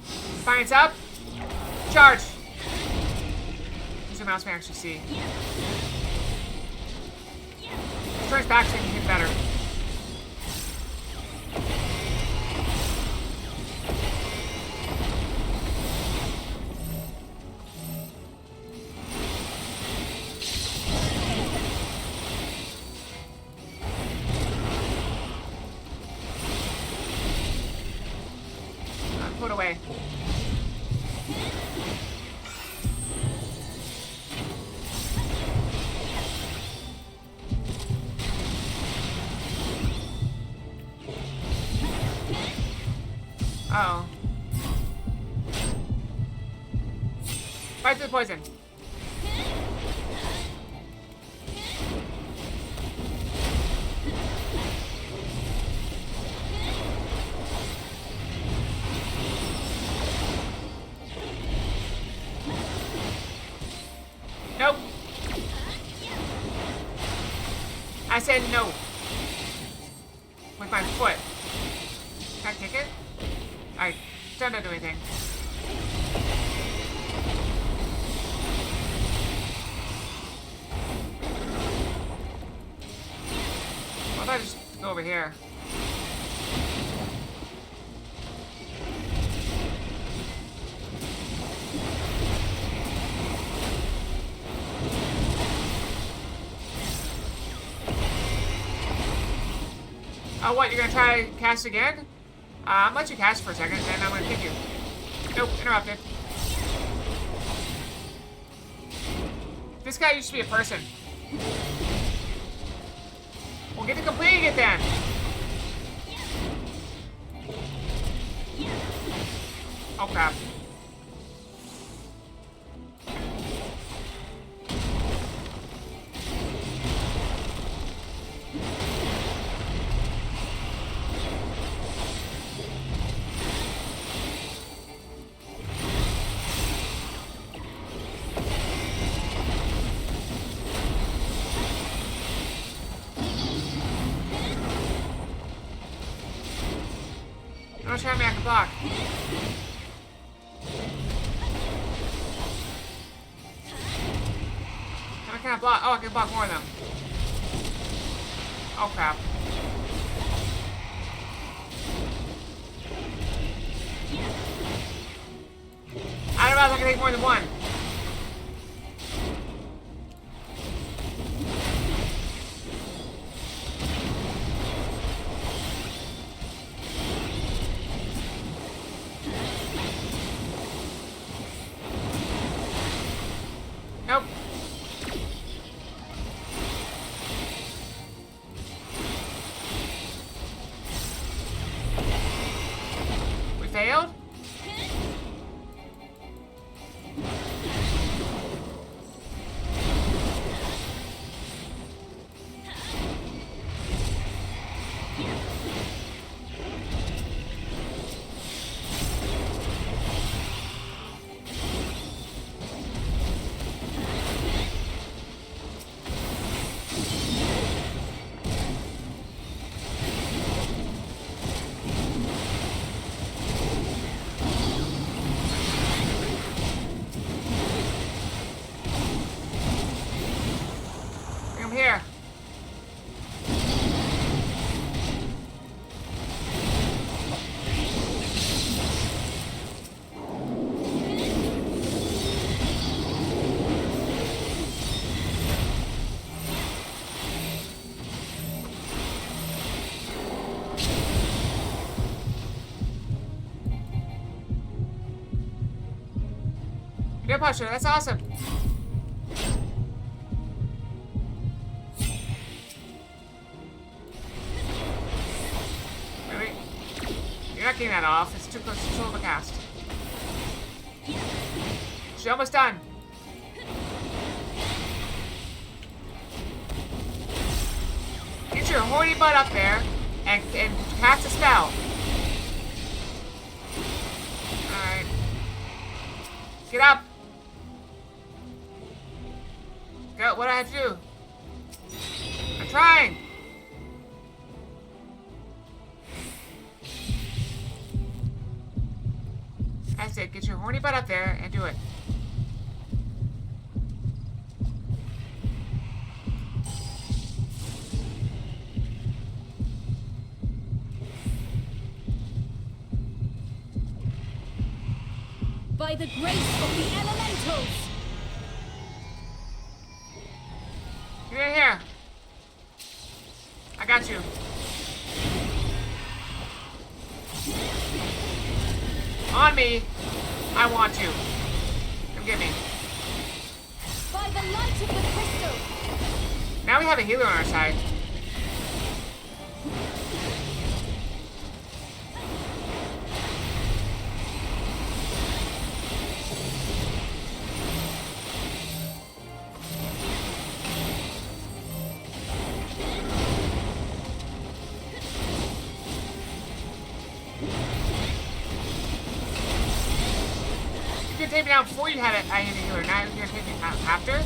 Defiance up. Charge. Use the mouse may actually see. Turns back so you can hit better. Put away. Uh-oh. Fight through the poison. said no. With my foot. Can I kick it? I don't do anything. What if I just go over here? Oh, what? You're gonna try to cast again? I'm gonna let you cast for a second, and I'm gonna kick you. Nope, interrupted. This guy used to be a person. We'll get to completing it then. Oh crap. Don't try me, I can block. How can I block? Oh, I can block more of them. Oh crap. I don't know if I can take more than one. Nope. We failed? Here. Good posture, that's awesome. You're not getting that off. It's too close to the cast. She's almost done. Get your horny butt up there and cast a spell. Alright. Get up. Go. What do I have to do? I'm trying. That's it. Get your horny butt up there and do it. By the grace of the elementals! Get in here. I got you. On me. I want you. Come get me. By the light of the crystal! Now we have a healer on our side. You can take me down before you had I hit a healer. Now you're gonna take me down after?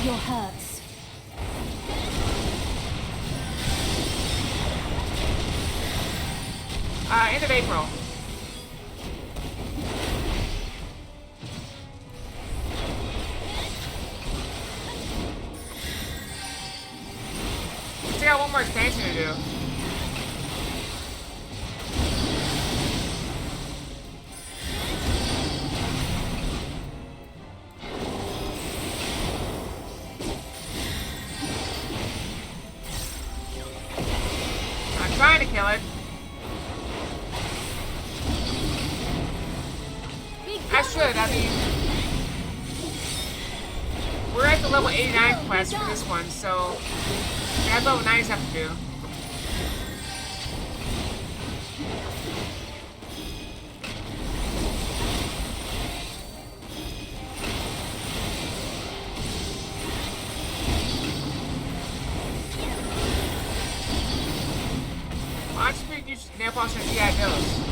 your hurts. End of April. Still got one more expansion to do. I'm trying to kill it. I should, I mean, we're at the level 89 quest for this one, so we have level 90 stuff to do. Why don't you use nail polish and G.I. Joes?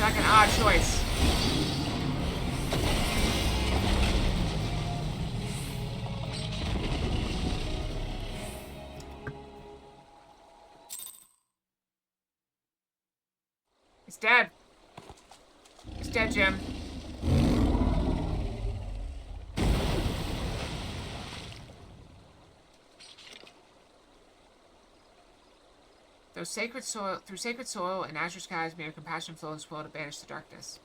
Like an odd choice. It's dead. It's dead, Jim. Through sacred soil and azure skies, may your compassion flow and swell to banish the darkness.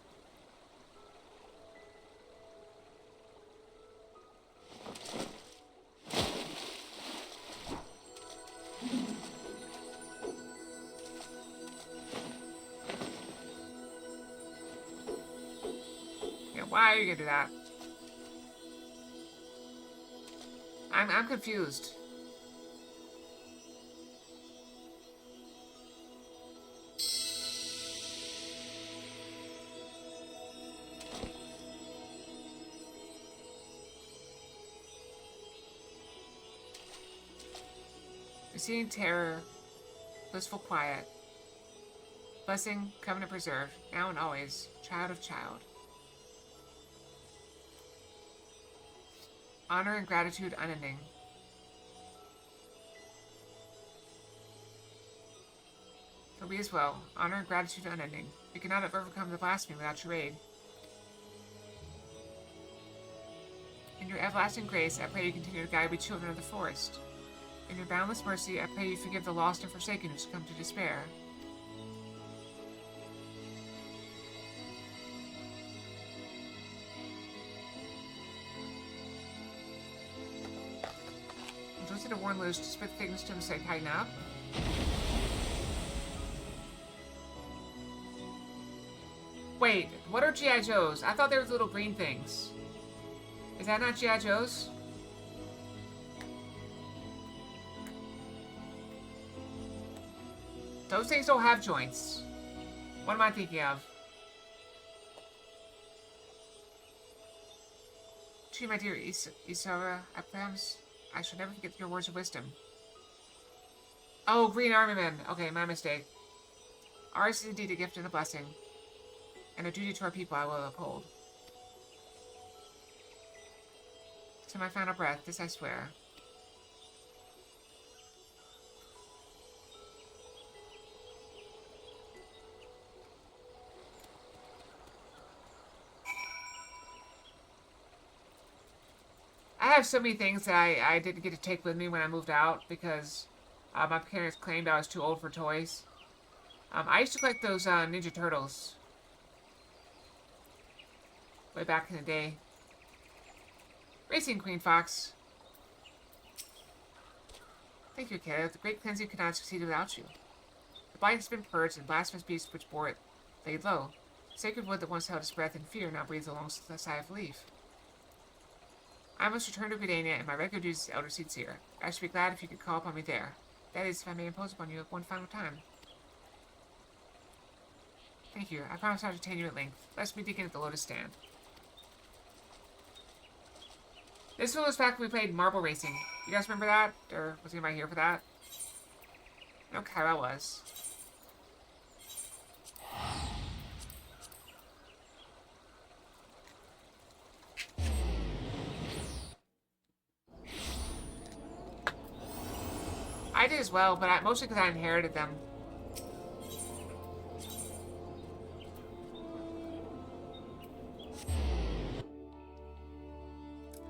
Yeah, why are you gonna do that? I'm confused. Receding terror, blissful quiet, blessing, covenant preserved, now and always, child of child. Honor and gratitude unending. For we as well, honor and gratitude unending. We cannot have overcome the blasphemy without your aid. In your everlasting grace, I pray you continue to guide we children of the forest. In your boundless mercy, I pray you forgive the lost and forsaken who succumb to despair. Enjoy to warn loose to spit things to him say tighten up. Wait, what are G.I. Joes? I thought they were little green things. Is that not G.I. Joes? Those things don't have joints. What am I thinking of? Gee, my dear Isara, I shall never forget your words of wisdom. Oh, Green Army Men. Okay, my mistake. Ours is indeed a gift and a blessing, and a duty to our people I will uphold. To my final breath, this I swear. I have so many things that I didn't get to take with me when I moved out because my parents claimed I was too old for toys. I used to collect those Ninja Turtles way back in the day. Racing Queen Fox. Thank you, Kayla. The great cleansing could not have succeeded without you. The blight has been purged, and blasphemous beasts which bore it laid low. Sacred wood that once held its breath in fear now breathes along the sigh of relief. I must return to Gridania, and my regular duties as Elder Seer. I should be glad if you could call upon me there. That is, if I may impose upon you one final time. Thank you. I promise I'll detain you at length. Let's be digging at the Lotus Stand. This one was back when we played Marble Racing. You guys remember that? Or was anybody here for that? I know Kyra was. I did as well, but mostly because I inherited them.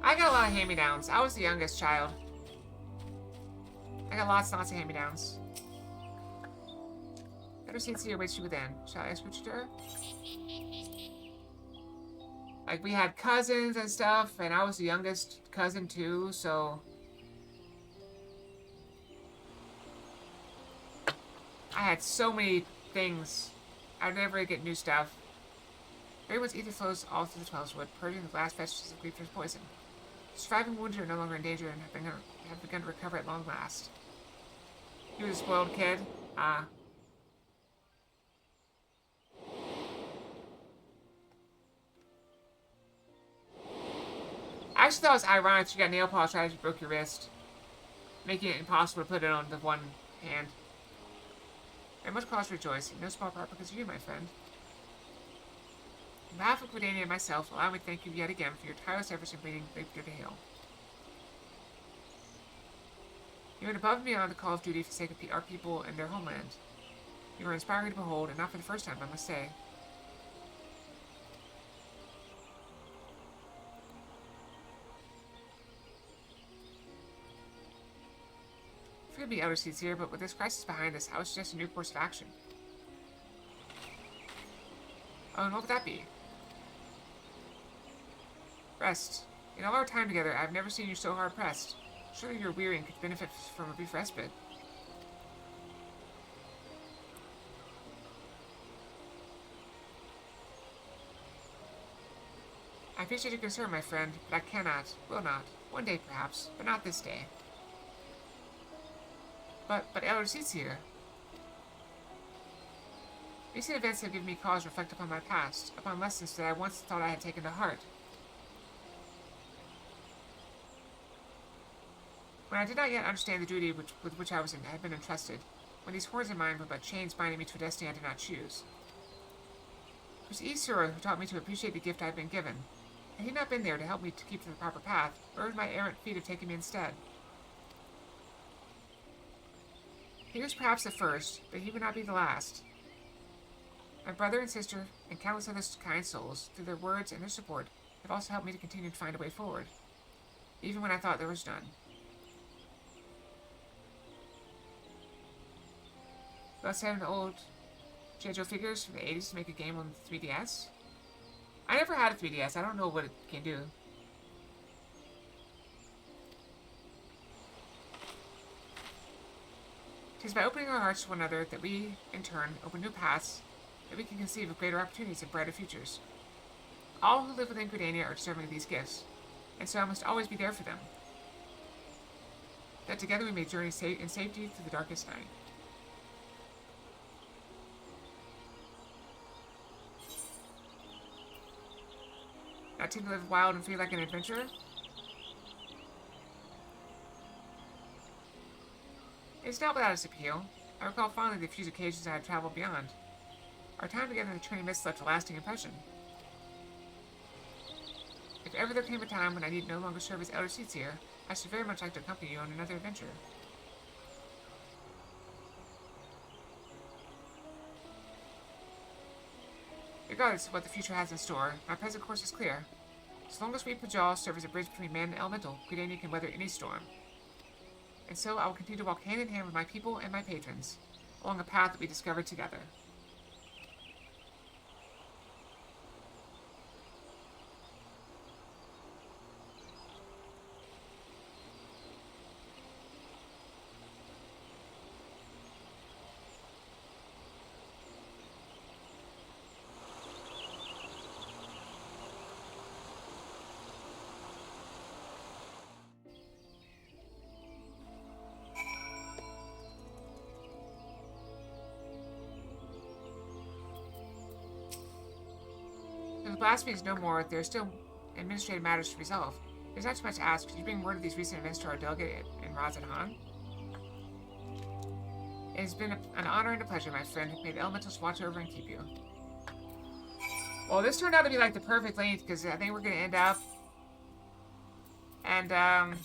I got a lot of hand-me-downs. I was the youngest child. I got lots and lots of hand-me-downs. Better seats here waits you within. Shall I escort you to her? Like, we had cousins and stuff, and I was the youngest cousin too, so... I had so many things. I'd never get new stuff. Everyone's ether flows all through the 12's purging the last vestiges of Grief's poison. Surviving wounded are no longer in danger and have begun to recover at long last. He was a spoiled kid. I actually thought it was ironic you got nail polish right as you broke your wrist, making it impossible to put it on the one hand. I must cause to rejoice, in no small part because of you, my friend. On behalf of Gridania and myself, allow me to thank you yet again for your tireless efforts in bringing Rapier to hail. You went above and beyond the call of duty for the sake of our people and their homeland. You were inspiring to behold, and not for the first time, I must say. Forgive me, Elder Seeds here, but with this crisis behind us, I would suggest a new course of action. Oh, and what would that be? Rest. In all our time together, I've never seen you so hard-pressed. Surely you're weary and could benefit from a brief respite. I appreciate your concern, my friend, but I cannot, will not. One day, perhaps, but not this day. But Elder Seeds here. Recent events have given me cause to reflect upon my past, upon lessons that I once thought I had taken to heart. When I did not yet understand the duty with which I had been entrusted, when these horns of mine were but chains binding me to a destiny I did not choose. It was Isura who taught me to appreciate the gift I had been given. Had he not been there to help me to keep to the proper path, where would my errant feet have taken me instead? He was perhaps the first, but he would not be the last. My brother and sister, and countless other kind souls, through their words and their support, have also helped me to continue to find a way forward, even when I thought there was none. About 7 old G.I. Joe figures from the 80s to make a game on the 3DS? I never had a 3DS, I don't know what it can do. It is by opening our hearts to one another that we, in turn, open new paths, that we can conceive of greater opportunities and brighter futures. All who live within Gridania are deserving of these gifts, and so I must always be there for them. That together we may journey in safety through the darkest night. Not to live wild and free like an adventurer? It's not without its appeal. I recall fondly the few occasions I had traveled beyond. Our time together in the Trinity Mist left a lasting impression. If ever there came a time when I need no longer serve as Elder Seeds here, I should very much like to accompany you on another adventure. Regardless of what the future has in store, my present course is clear. As long as we Pajal serve as a bridge between man and elemental, Gridania can weather any storm. And so I will continue to walk hand in hand with my people and my patrons, along a path that we discovered together. The blasphemy is no more, there are still administrative matters to resolve. There's not too much to ask. Could you bring word of these recent events to our delegate in Razadhan? It has been an honor and a pleasure, my friend. May the elementals watch over and keep you. Well, this turned out to be like the perfect length, because I think we're going to end up. And,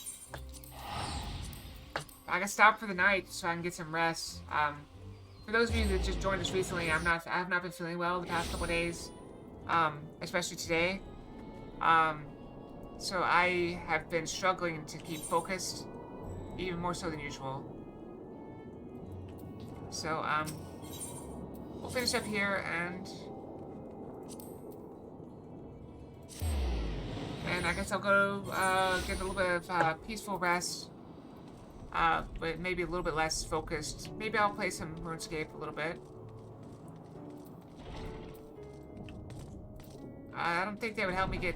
I gotta stop for the night so I can get some rest. For those of you that just joined us recently, I have not been feeling well the past couple days, especially today. So I have been struggling to keep focused, even more so than usual. So we'll finish up here and I guess I'll go get a little bit of peaceful rest. But maybe a little bit less focused. Maybe I'll play some RuneScape a little bit. I don't think that would help me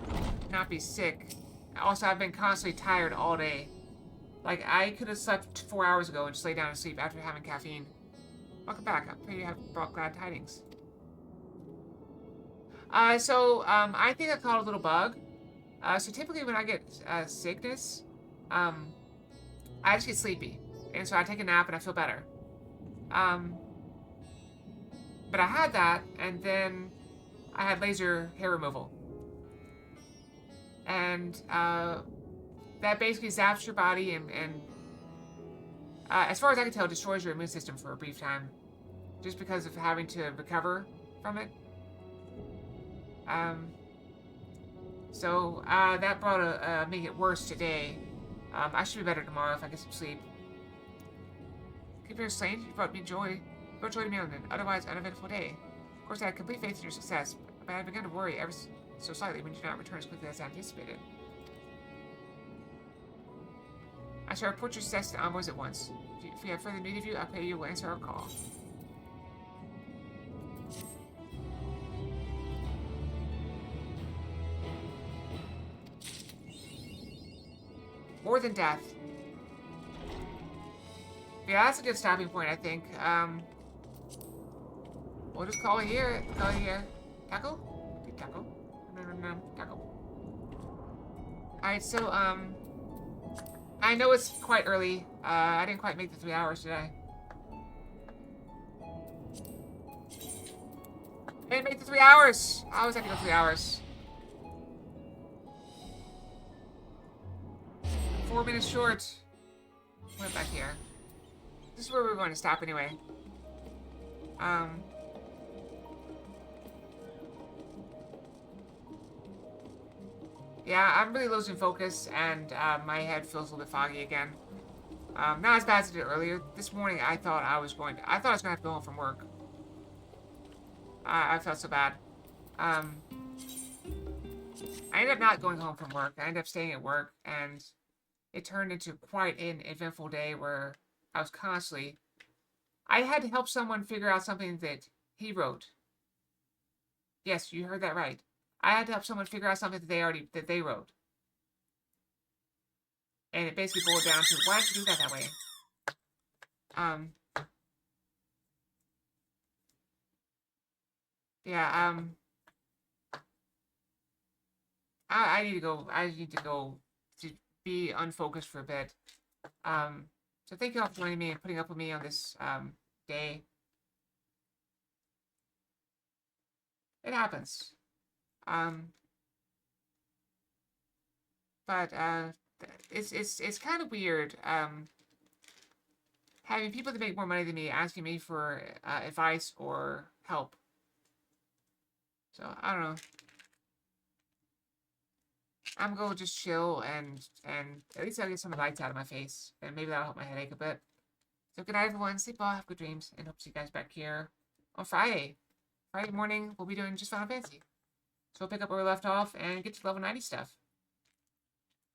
not be sick. Also, I've been constantly tired all day. Like, I could have slept 4 hours ago and just lay down and sleep after having caffeine. Welcome back. I pray you have brought glad tidings. I think I caught a little bug. So typically when I get sickness, I just get sleepy, and so I take a nap and I feel better. But I had that, and then I had laser hair removal. And that basically zaps your body and as far as I can tell, destroys your immune system for a brief time. Just because of having to recover from it. That brought make it worse today. I should be better tomorrow if I get some sleep. Keep your saint, you brought me joy. You brought joy to me on an otherwise uneventful day. Of course, I had complete faith in your success, but I had begun to worry ever so slightly when you did not return as quickly as I anticipated. I shall report your success to envoys at once. If we have further need of you, I pray you will answer our call. More than death. Yeah, that's a good stopping point, I think. We'll just call it here. Call it here. Tackle? Tackle? No. Tackle. Alright, so, I know it's quite early. I didn't quite make the 3 hours, did I? I didn't make the 3 hours! I always have to go 3 hours. 4 minutes short. Went back here. This is where we're going to stop anyway. Yeah, I'm really losing focus, and my head feels a little bit foggy again. Not as bad as it did earlier. This morning, I thought I was going to have to go home from work. I felt so bad. I ended up not going home from work. I ended up staying at work, and it turned into quite an eventful day where I was constantly... I had to help someone figure out something that he wrote. Yes, you heard that right. I had to help someone figure out something that they wrote. And it basically boiled down to, why did you do that way? Yeah, I need to go to be unfocused for a bit. So thank you all for joining me and putting up with me on this, day. It happens. But it's kind of weird, having people that make more money than me asking me for, advice or help. So, I don't know. I'm going to just chill and at least I'll get some lights out of my face. And maybe that'll help my headache a bit. So good night, everyone. Sleep well, have good dreams, and hope to see you guys back here on Friday. Friday morning, we'll be doing just Final Fantasy. So we'll pick up where we left off and get to level 90 stuff.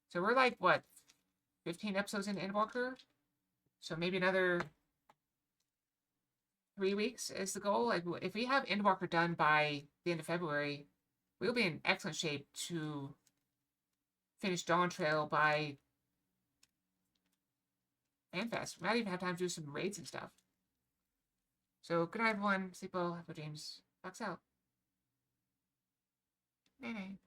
So we're like, what, 15 episodes in Endwalker? So maybe another 3 weeks is the goal. Like, if we have Endwalker done by the end of February, we'll be in excellent shape to finish Dawn Trail by FanFest. We might even have time to do some raids and stuff. So, good night, everyone. Sleep well. Have good dreams. Fox out. Nay-nay.